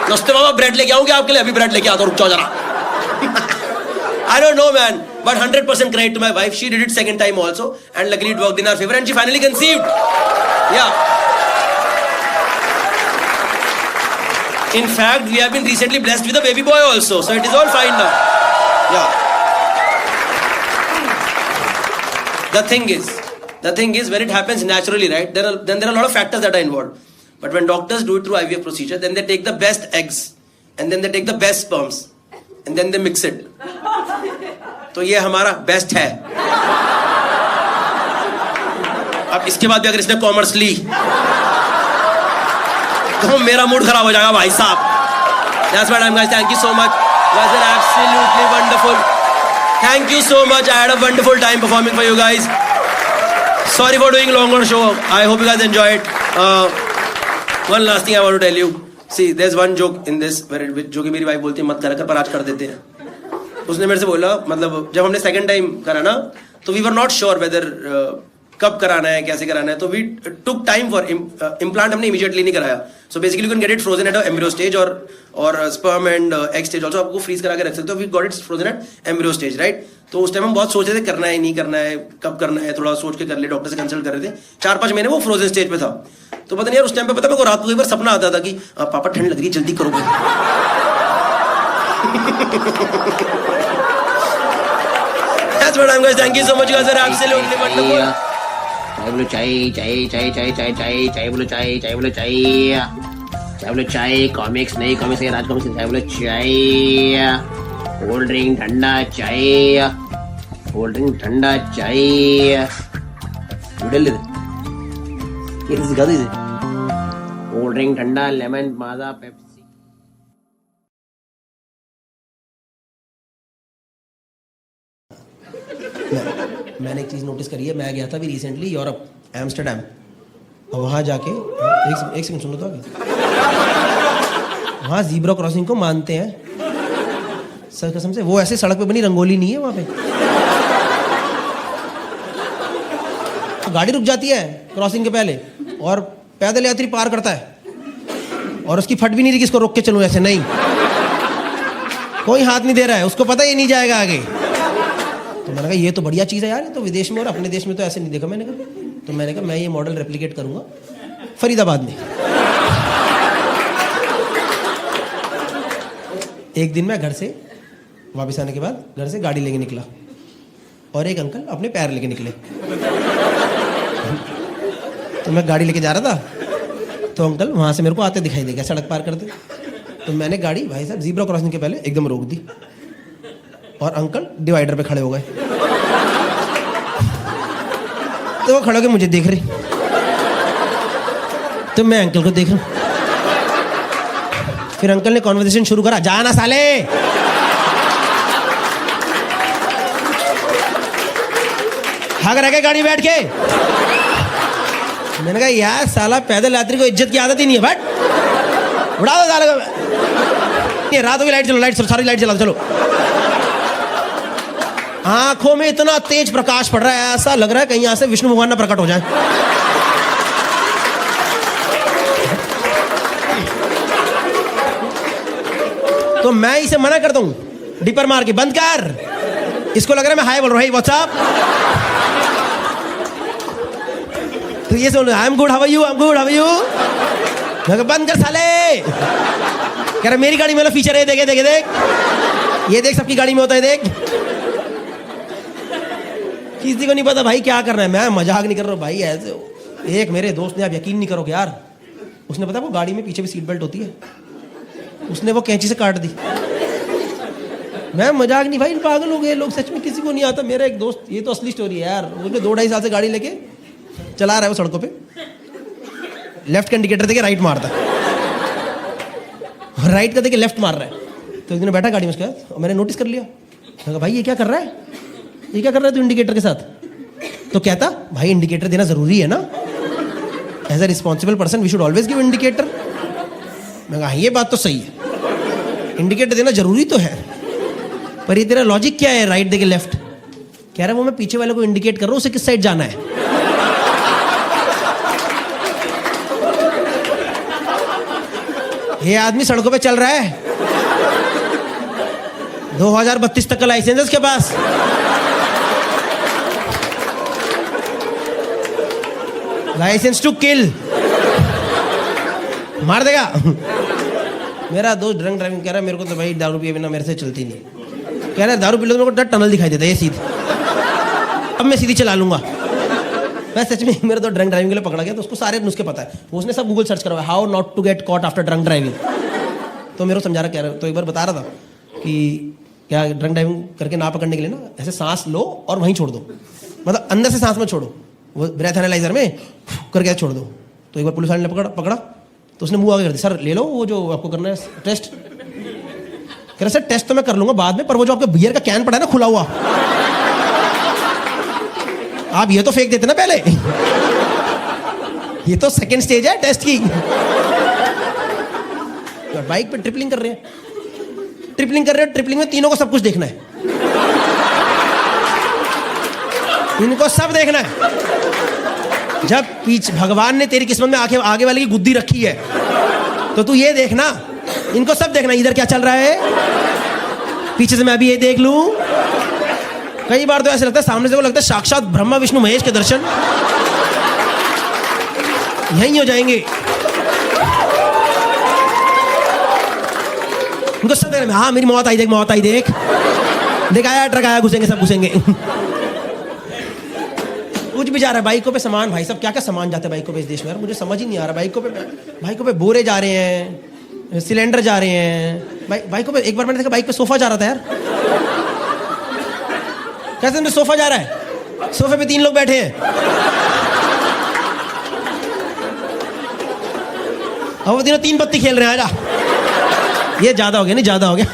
नमस्ते पापा, ब्रेड लेके आऊँ क्या आपके लिए? अभी ब्रेड लेके आता हूँ, रुक जाओ जरा. I don't know man, but 100% credit to my wife. She did it second time also and luckily it worked in our favor and she finally conceived. Yeah. In fact, we have been recently blessed with a baby boy also, so it is all fine now. Yeah. The thing is, when it happens naturally, right? Then there are a lot of factors that are involved. But when doctors do it through IVF procedure, then they take the best eggs, and then they take the best sperms, and then they mix it. तो ये हमारा best है. अब इसके बाद भी अगर इसने कॉमर्स ली तो मेरा मूड खराब हो जाएगा भाई साहब. That's what I'm guys. Thank you so much. You guys are absolutely wonderful. Thank you so much. I had a wonderful time performing for you guys. Sorry for doing longer show. I hope you guys enjoyed. One last thing I want to tell you. See, there's one joke in this where जो कि मेरी wife बोलती है मत करा कर पर आज कर देते हैं. उसने मेरे से बोला, मतलब जब हमने सेकंड टाइम करा ना तो we were not sure whether कब कराना है, कैसे कराना है. तो we took time for implant. हमने इमीडिएटली नहीं कराया. So basically you can get it frozen at embryo stage और sperm and egg stage also आपको फ्रीज करा के रख सकते हो. We got it frozen at embryo stage, right. तो उस टाइम हम बहुत सोच रहे थे करना है नहीं करना है, कब करना है, थोड़ा सोच के कर ले. डॉक्टर से कंसल्ट कर रहे थे. 4-5 महीने वो फ्रोजन स्टेज पे था. तो पता नहीं यार उस टाइम पे पता मेरे को रात को एक बार सपना आता था कि पापा ठंड लग रही है जल्दी करो भाई. That's what I'm guys. Thank you so much, you guys are absolutely wonderful. चाय बोलो चाय, चाय चाय चाय चाय चाय चाय बोलो चाय, चाय बोलो चाय, चाय बोलो चाय. कॉमिक्स नहीं, कॉमिक्स है राज कॉमिक्स. चाय बोलो चाय. कोल्ड ड्रिंक ठंडा चाय, कोल्ड ड्रिंक ठंडा चाय. उड़ल दे ये सिखा दे. कोल्ड ड्रिंक ठंडा, लेमन, माजा, पेप्सी. मैंने एक चीज़ नोटिस करी है. मैं गया था अभी रिसेंटली यूरोप, एम्स्टर्डम. और वहाँ जाके एक सेकंड सुन लो तो आगे. वहाँ जीब्रा क्रॉसिंग को मानते हैं सर कसम से. वो ऐसे सड़क पे बनी रंगोली नहीं है वहाँ पे. तो गाड़ी रुक जाती है क्रॉसिंग के पहले और पैदल यात्री पार करता है और उसकी फट भी नहीं रही कि इसको रोक के चलूँ. ऐसे नहीं, कोई हाथ नहीं दे रहा है. उसको पता ही नहीं जाएगा आगे. तो मैंने कहा ये तो बढ़िया चीज़ है यार. तो विदेश में और अपने देश में तो ऐसे नहीं देखा मैंने कहा. तो मैंने कहा मैं ये मॉडल रेप्लिकेट करूँगा फरीदाबाद में. एक दिन मैं घर से वापस आने के बाद घर से गाड़ी लेके निकला और एक अंकल अपने पैर लेके निकले. तो मैं गाड़ी लेके जा रहा था तो अंकल वहाँ से मेरे को आते दिखाई दे गया सड़क पार करते. तो मैंने गाड़ी भाई साहब जीब्रा क्रॉसिंग के पहले एकदम रोक दी और अंकल डिवाइडर पे खड़े हो गए. तो वो खड़े होकर मुझे देख रहे. तो मैं अंकल को देख रहा हूँ. फिर अंकल ने कॉन्वर्सेशन शुरू करा. जाना साले, भाग रह गए गाड़ी बैठ के. मैंने कहा यार साला पैदल यात्री को इज्जत की आदत ही नहीं है. बट उड़ा दो साले को. रात होगी लाइट चलो, लाइट चलो, सारी लाइट चला चलो. आंखों में इतना तेज प्रकाश पड़ रहा है ऐसा लग रहा है कहीं यहां से विष्णु भगवान ना प्रकट हो जाए. तो मैं इसे मना करता हूं डिपर मार के, बंद कर. इसको लग रहा है मैं हाय बोल रहा हूं, व्हाट्सअप. तो ये सुन, I am good, how are you, I am good, how are you. मैं बंद कर साले. कह रहा मेरी गाड़ी में फीचर है, देखे देखे देख, ये देख सबकी गाड़ी में होता है देख. किसी को नहीं पता भाई क्या करना है. मैं मजाक नहीं कर रहा हूँ भाई. ऐसे एक मेरे दोस्त ने, आप यकीन नहीं करोगे यार, उसने पता वो गाड़ी में पीछे भी सीट बेल्ट होती है. उसने वो कैंची से काट दी। मैं मजाक नहीं भाई, पागल हो गए लोग, सच में किसी को नहीं आता। मेरा एक दोस्त, ये तो असली स्टोरी है यार, वो 2-2.5 साल से गाड़ी लेके चला रहा है वो सड़कों पे, लेफ्ट का इंडिकेटर देके राइट मारता है, राइट का देके लेफ्ट मार रहा है। तो एक दिन बैठा गाड़ी में उसके साथ और मैंने नोटिस कर लिया। मैं कहा भाई ये क्या कर रहा है, ये क्या कर रहा है तू इंडिकेटर के साथ? तो कहता भाई इंडिकेटर देना जरूरी है ना, as a responsible person we should always give indicator. मैं कहा ये बात तो सही है, इंडिकेटर देना जरूरी तो है, पर ये तेरा लॉजिक क्या है राइट देके लेफ्ट? कह रहा वो मैं पीछे वाले को इंडिकेट कर रहा हूँ, उसे किस साइड जाना है। ये आदमी सड़कों पे चल रहा है, 2032 तक का लाइसेंस है उसके पास। लाइसेंस टू किल, मार देगा। मेरा दोस्त ड्रंक ड्राइविंग कह रहा है मेरे को तो भाई दारू पिए बिना मेरे से चलती नहीं। कह रहा है दारू पी लो तो मेरे को टनल दिखाई देता है ये सीधी, अब मैं सीधी चला लूंगा। मैं सच में, मेरा तो ड्रंक ड्राइविंग के लिए पकड़ा गया तो उसको सारे नुस्खे पता है, उसने सब गूगल सर्च करवाया, how not to get caught after drunk driving. तो मेरे को समझा रहा, कह रहा तो एक बार बता रहा था कि क्या ड्रंक ड्राइविंग करके ना पकड़ने के लिए ना ऐसे सांस लो और वहीं छोड़ दो, मतलब अंदर से सांस मत छोड़ो, वो ब्रेथ एनालाइजर में करके छोड़ दो। तो एक बार पुलिस वाले ने पकड़ा तो उसने मुंह आगे कर दिया, सर ले लो वो जो आपको करना है टेस्ट। कह रहा सर टेस्ट तो मैं कर लूंगा बाद में, पर वो जो आपके बियर का कैन पड़ा है ना खुला हुआ, आप ये तो फेंक देते ना पहले। ये तो सेकंड स्टेज है टेस्ट की। बाइक पे ट्रिपलिंग कर रहे हैं, ट्रिपलिंग में तीनों को सब कुछ देखना है, इनको सब देखना है। जब पीछे भगवान ने तेरी किस्मत में आगे वाले की गुद्दी रखी है तो तू ये देखना, इनको सब देखना, इधर क्या चल रहा है, पीछे से मैं भी ये देख लूं। कई बार तो ऐसा लगता है सामने से वो लगता है साक्षात ब्रह्मा विष्णु महेश के दर्शन यहीं हो जाएंगे। इनको सब देखना, हाँ मेरी मौत आई देख, मौत आई देख, देख आया ट्रक आया, घुसेंगे सब घुसेंगे। कुछ भी जा रहा है बाइकों पे सामान, भाई सब क्या क्या सामान जाते हैं बाइकों पे इस देश में यार, मुझे समझ ही नहीं आ रहा। बाइकों पे बोरे जा रहे हैं, सिलेंडर जा रहे हैं बाइकों पे। एक बार मैंने देखा बाइक पे सोफा जा रहा था यार, कैसे में सोफा जा रहा है, सोफे पे 3 लोग बैठे हैं और वो तीनों 3 पत्ती खेल रहे हैं। आजा, ये ज्यादा हो गया, नहीं ज्यादा हो गया।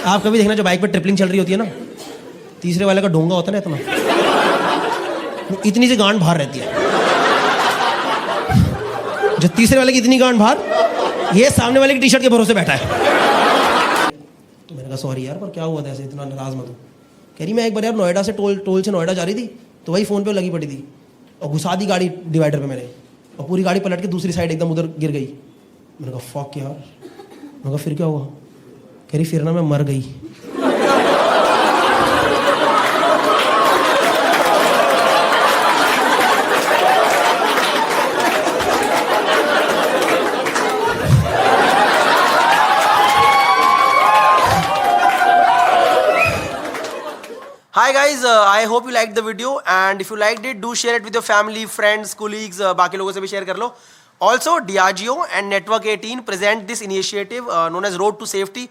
आप कभी देखना जो बाइक पे ट्रिपलिंग चल रही होती है ना, तीसरे वाले का डोंगा होता है ना इतनी सी गांड बाहर रहती है, जो तीसरे वाले की इतनी गांड बाहर, ये सामने वाले की टी शर्ट के भरोसे बैठा है। तो मैंने कहा सॉरी यार, पर क्या हुआ था ऐसे, इतना नाराज मत हो। कह रही मैं एक बार यार नोएडा से टोल से नोएडा जा रही थी तो वही फोन पे लगी पड़ी थी और घुसा दी गाड़ी डिवाइडर पे मैंने, और पूरी गाड़ी पलट के दूसरी साइड एकदम उधर गिर गई। मैंने कहा फक यार। मैंने कहा फिर क्या हुआ? कह रही फिर ना मैं मर गई। Hi guys, I hope you liked the video and if you liked it, do share it with your family, friends, colleagues, बाकी लोगों से भी share कर लो. Also, Diageo and Network 18 present this initiative known as Road to Safety,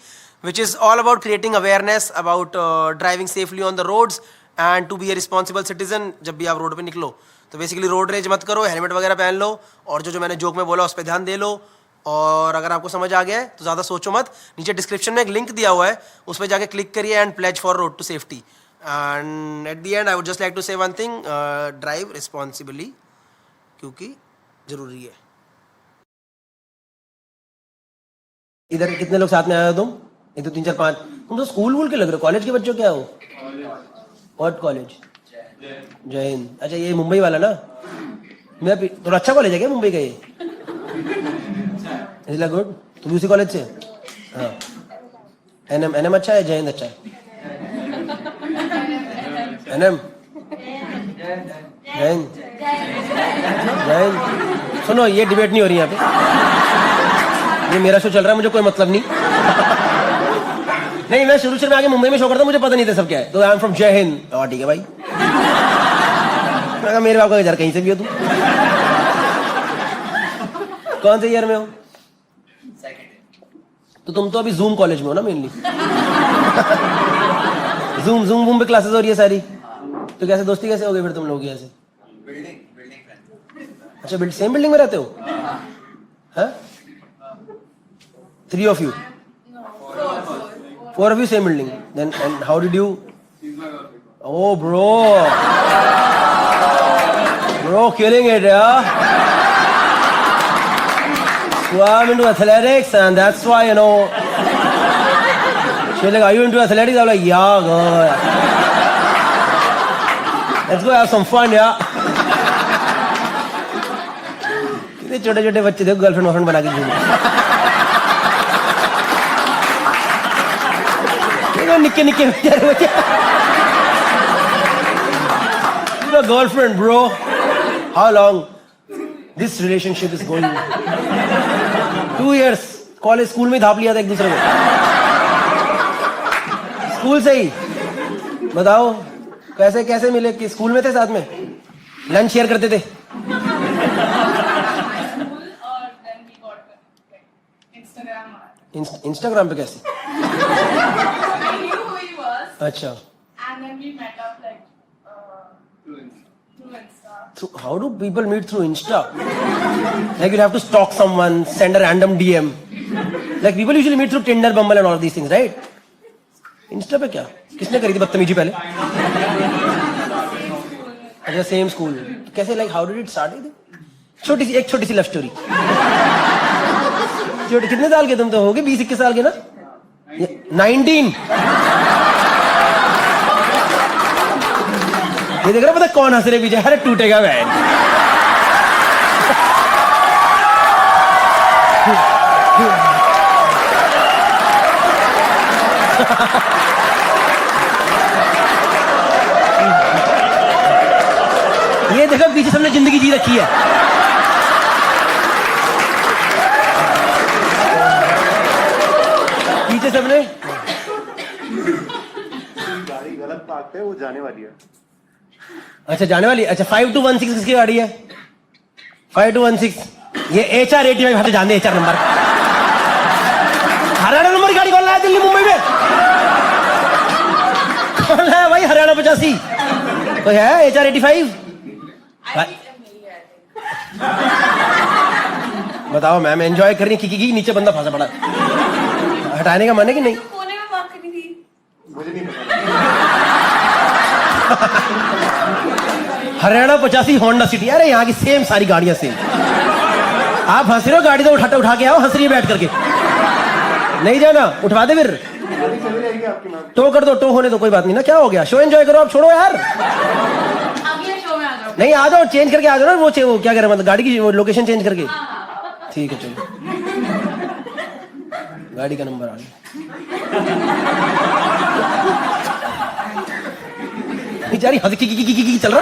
which is all about creating awareness about driving safely on the roads and to be a responsible citizen. जब भी आप road पे निकलो तो basically road rage मत करो, helmet वगैरह पहन लो और जो मैंने जोक में बोला उस पर ध्यान दे लो. और अगर आपको समझ आ गया है तो ज़्यादा सोचो मत, नीचे डिस्क्रिप्शन में एक लिंक दिया हुआ है, उस पर जाके क्लिक करिए and pledge for road to safety. And at the end I would just like to say one thing, drive responsibly, क्योंकि ज़रूरी है. इधर कितने लोग साथ में आए हो तुम? 1 2 3 4 5. तुम तो स्कूल वूल के लग रहे हो, कॉलेज के बच्चों क्या हो? What college? जय हिंद. अच्छा ये मुंबई वाला ना, मैं थोड़ा अच्छा कॉलेज है क्या मुंबई का ये? Is good. तुम उसी कॉलेज से? हाँ. एनएम अच्छा है, जय हिंद अच्छा है? एनएम जय हिंद. जय हिंद. सुनो ये डिबेट नहीं हो रही यहाँ पे, ये मेरा शो चल रहा है, मुझे कोई मतलब नहीं. नहीं मैं शुरू में आके मुंबई में शो करता, मुझे पता नहीं था सब क्या है, तो आई एम फ्रॉम जय हिंद. ठीक है भाई. मेरे बाप का घर कहीं से भी हो तुम. कौन से ईयर में हो? तो तुम तो अभी जूम कॉलेज में हो ना मेनली। जूम वूम पे क्लासेस हो रही है सारी। तो कैसे दोस्ती कैसे हो गई फिर तुम लोग की ऐसे? अच्छा सेम बिल्डिंग में रहते हो? हाँ? 3 of you? 4 of you same building. Then and how did you? Oh bro, killing it, yeah. So I'm into athletics, and that's why she's like, "Are you into athletics?" I'm like, "Yeah, girl. Let's go have some fun, yeah." कितने छोटे छोटे बच्चे देखो girlfriend वर्लफ्रेंड बना के घूमते। निक्के निक्के बच्चे। Girlfriend, bro. How long this relationship is going? 2 years. College school में धाप लिया था एक दूसरे को। स्कूल से ही। बताओ कैसे कैसे मिले? कि स्कूल में थे साथ में? लंच शेयर करते थे? इंस्टाग्राम पे कैसे? अच्छा। So how do people meet through Insta? Like you have to stalk someone, send a random DM. Like people usually meet through Tinder, Bumble and all these things, right? Insta पे क्या? किसने करी थी बदतमीजी पहले? अच्छा सेम स्कूल। कैसे like how did it start? एक छोटी सी लव स्टोरी। कितने साल के तुम तो होगे? 20-21 साल के ना? 19। ये देख रहा पता कौन हंस रहे पीछे? अरे टूटेगा वैन। ये देखो पीछे सबने जिंदगी जी रखी है। पीछे सबने गाड़ी गलत पार्क पे वो जाने वाली है। अच्छा जाने वाली। अच्छा 5216 किसकी गाड़ी है? 5216 ये HR85 हटे जाने HR नंबर। हरियाणा नंबर की गाड़ी कौन लाया दिल्ली मुंबई में? कौन लाया भाई हरियाणा 85? कोई है HR85? बताओ मैम एंजॉय कर रही की नीचे बंदा फंसा पड़ा। हटाने का मन है कि नहीं? कोने में बात करनी थी। मुझे नहीं पता। Haryana 85 Honda city. अरे यहाँ की सेम सारी गाड़ियां सेम। आप हंस रहे हो? गाड़ी तो उठा के आओ। हंस रही है बैठ करके। नहीं जाना? उठवा दे फिर। गाड़ी चली जाएगी आपकी मैम। टो कर दो। टो होने दो कोई बात नहीं ना। क्या हो गया? शो एंजॉय करो आप। छोड़ो यार। अगले शो में आ जाओ। नहीं आ जाओ चेंज करके आ जाओ ना। वो क्या कह रहे मतलब गाड़ी की लोकेशन चेंज करके? ठीक है चलो। गाड़ी का नंबर आ गया। बेचारी हद की चल रहा।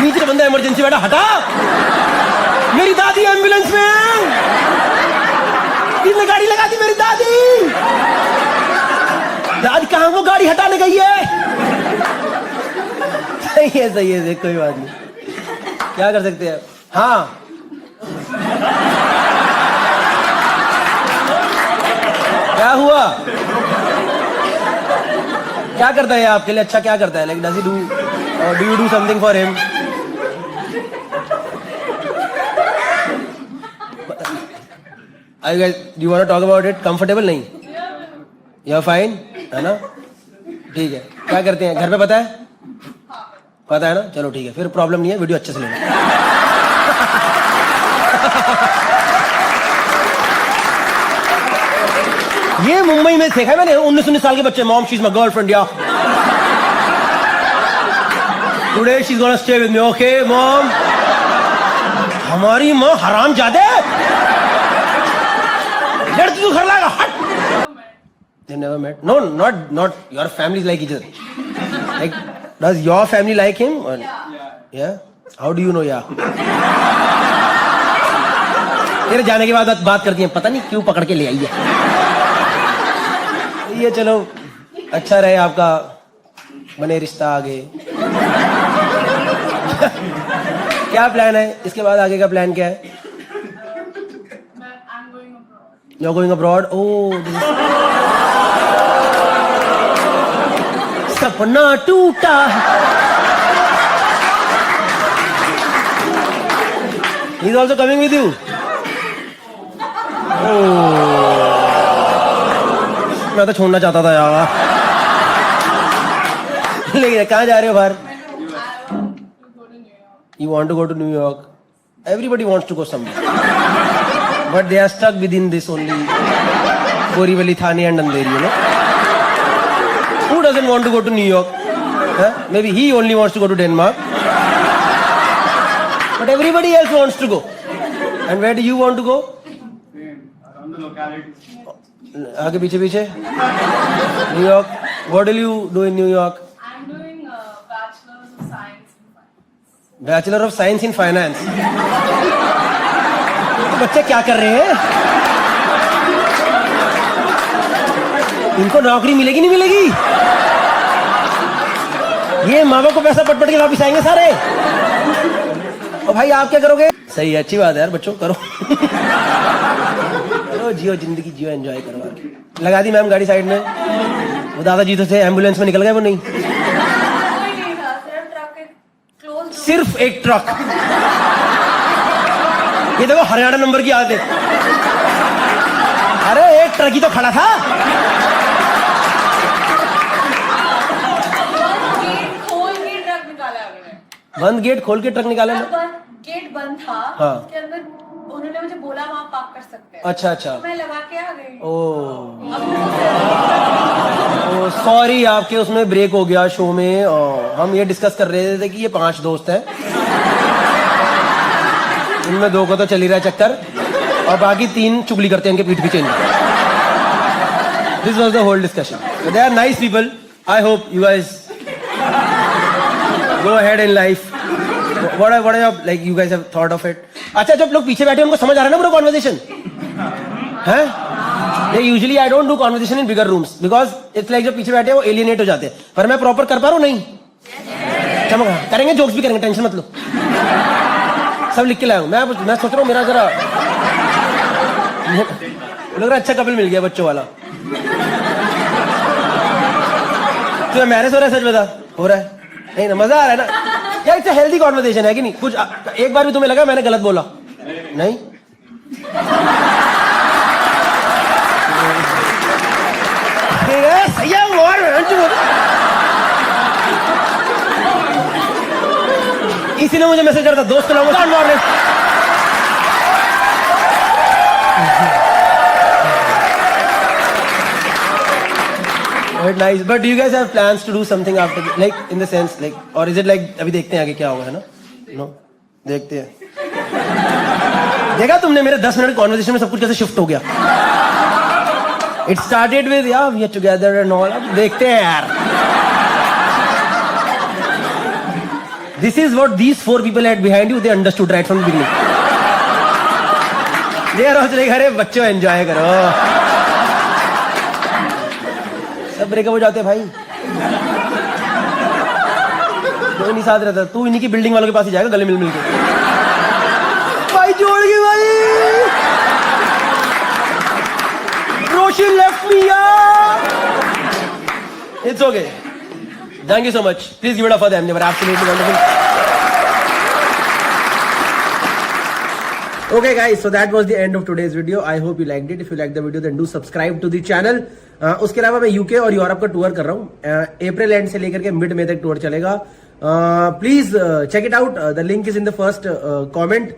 नीचे बंदा इमरजेंसी बैठा। हटा। मेरी दादी एम्बुलेंस में। किसने गाड़ी लगा दी? मेरी दादी। दादी कहाँ? वो गाड़ी हटाने गई है। सही है कोई बात नहीं। क्या कर सकते हैं? हाँ क्या हुआ? क्या करता है आपके लिए? अच्छा क्या करता है? Like does he do or do you do something for him? Are you guys, do you want to talk about it? Comfortable नहीं? You are fine? है ना? ठीक है। क्या करते हैं घर पे? पता है? पता है ना? चलो ठीक है फिर प्रॉब्लम नहीं है। वीडियो अच्छे से लेना। ये मुंबई में देखा है मैंने। 19 साल के बच्चे। Mom she is my girlfriend या today she is gonna stay with me. Okay mom. हमारी माँ हरामजादे। लड़की को घर लाएगा। हट। They never met? No, not your family is like each other. Like, does your family like him? Or, yeah. How do you know? Yeah. तेरे जाने के बाद बात करती हैं। पता नहीं क्यों पकड़ के ले आई है। ये चलो अच्छा रहे आपका बने रिश्ता आगे। क्या प्लान है इसके बाद, आगे का प्लान क्या है? I'm going abroad. You're going abroad? Oh, सपना टूटा. He's also coming with you. मैं तो छोड़ना चाहता था यार. लेकिन कहाँ जा रहे हो बाहर? You want to go to New York? Everybody wants to go somewhere, but they are stuck within this only Borivali, Thane, and Andheri. You know, who doesn't want to go to New York? Huh? Maybe he only wants to go to Denmark, but everybody else wants to go. And where do you want to go? Around the locality. आगे पीछे पीछे. New York. What will you do in New York? I'm doing Bachelor's of Science in Finance. Bachelor of Science in Finance. तो बच्चे क्या कर रहे हैं? इनको नौकरी मिलेगी नहीं मिलेगी? ये माँ बाप को पैसा पट के वापिस आएंगे सारे. और भाई आप क्या करोगे? सही है, अच्छी बात है यार, बच्चों करो. करो, जियो जिंदगी जियो, एंजॉय करो. लगा दी मैम गाड़ी साइड में. वो दादाजी तो थे एम्बुलेंस में निकल गए, वो नहीं. कोई नहीं था, सिर्फ ट्रक के क्लोज. सिर्फ एक ट्रक. ये देखो हरियाणा नंबर की आदत है. अरे एक ट्रक ही तो खड़ा था. गेट खोल के ट्रक निकाला उन्होंने. बंद गेट खोल के ट्रक निकाले ना. गेट बंद था. हाँ. उसके अंदर उन्होंने मुझे बोला वहाँ पार्क कर सकते हैं. अच्छा अच्छा. मैं लगा के आ गई. ओ सॉरी, आपके उसमें ब्रेक हो गया शो में. हम ये डिस्कस कर रहे थे कि ये 5 दोस्त हैं, इनमें 2 को तो चल ही रहा है चक्कर, और बाकी 3 चुगली करते हैं इनके पीठ पीछे. This was the whole discussion. They are nice people. I hope you guys go ahead in life. What are your, like, you guys have thought of it? अच्छा, जब लोग पीछे बैठे उनको समझ आ रहा है ना पूरा कॉन्वर्सेशन है? Usually I don't do conversation in bigger rooms because it's like जब पीछे बैठे वो एलियनेट हो जाते हैं. पर मैं प्रॉपर कर पा रहा हूँ नहीं? चमक करेंगे, जोक्स भी करेंगे, टेंशन मत लो. सब लिख के लाया हूँ मैं सोच रहा हूँ मेरा जरा लग रहा अच्छा कपल मिल गया बच्चों वाला. तो मैरिज हो रहा है? सच बता, हो रहा है? नहीं ना, मजा आ रहा है ना यार. इट्स हेल्दी कॉन्वर्सेशन है कि नहीं? कुछ एक बार भी तुम्हें लगा मैंने गलत बोला? नहीं. सही है. इसीलिए मुझे मैसेज करता दोस्त लोगों. Nice, but do you guys have plans to do something after, like in the sense, like, or is it like अभी देखते हैं आगे क्या होगा, है ना? No, देखते हैं. देखा तुमने मेरे 10 मिनट कॉन्वर्सेशन में सब कुछ कैसे शिफ्ट हो गया? It started with yeah we are together and all. अब देखते हैं यार. This is what these 4 people had behind you. They understood right from the beginning. They are also like अरे बच्चों एंजॉय करो. सब ब्रेकअप हो जाते हैं भाई. कोई नहीं साथ रहता. तू इन्हीं की बिल्डिंग वालों के पास ही जाएगा गले मिल मिल के. भाई जोड़ गई भाई. रोशी लेफ्ट मी यार. It's okay. Thank you so much. Please give it up for them. They were absolutely wonderful. Okay guys, so that was the end of today's video. I hope you liked it. If you liked the video then do subscribe to the channel. उसके अलावा मैं UK और Europe का tour कर रहा हूँ. अप्रैल and से लेकर के मिड मई तक टूर चलेगा. Please check it out. The link is in the first comment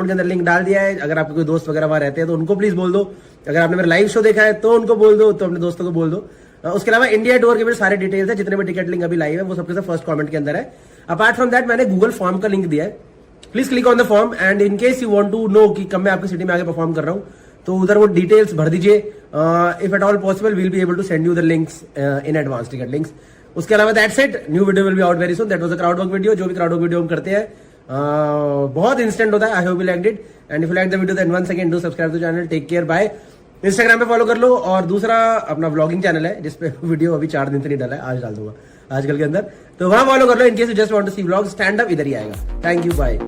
के अंदर लिंक डाल दिया है. अगर आपके कोई दोस्त वगैरह वहां रहते हैं तो उनको प्लीज बोल दो. अगर आपने मेरा लाइव शो देखा है तो उनको बोल दो, तो अपने दोस्तों को बोल दो. उसके अलावा इंडिया टूर के भी सारे डिटेल्स है, जितने भी टिकट लिंक अभी लाइव है वो सबके सब फर्स्ट कमेंट के अंदर है. अपार्ट फ्रॉम दैट मैंने गूगल फॉर्म का लिंक दिया है. Please click on the form and in case you want to know कि कब मैं आपकी सिटी में आगे परफॉर्म कर रहा हूँ तो उधर वो डिटेल्स भर दीजिए. If at all possible we'll be able to send you the links in advance, ticket links. उसके अलावा that's it. New video will be out very soon. That was a crowd work video. जो भी crowd work video हम करते हैं बहुत instant होता है. I hope you liked it and if you like the video then once again do subscribe to channel. Take care, bye. Instagram पे follow कर लो. और दूसरा अपना व्लॉगिंग चैनल है जिसपे वीडियो अभी 4 दिन से नहीं डाला है, आज डाल दूंगा आजकल के अंदर. तो वहां फॉलो कर लो। In case you just want to see vlog, stand up इधर ही आएगा। Thank you, bye.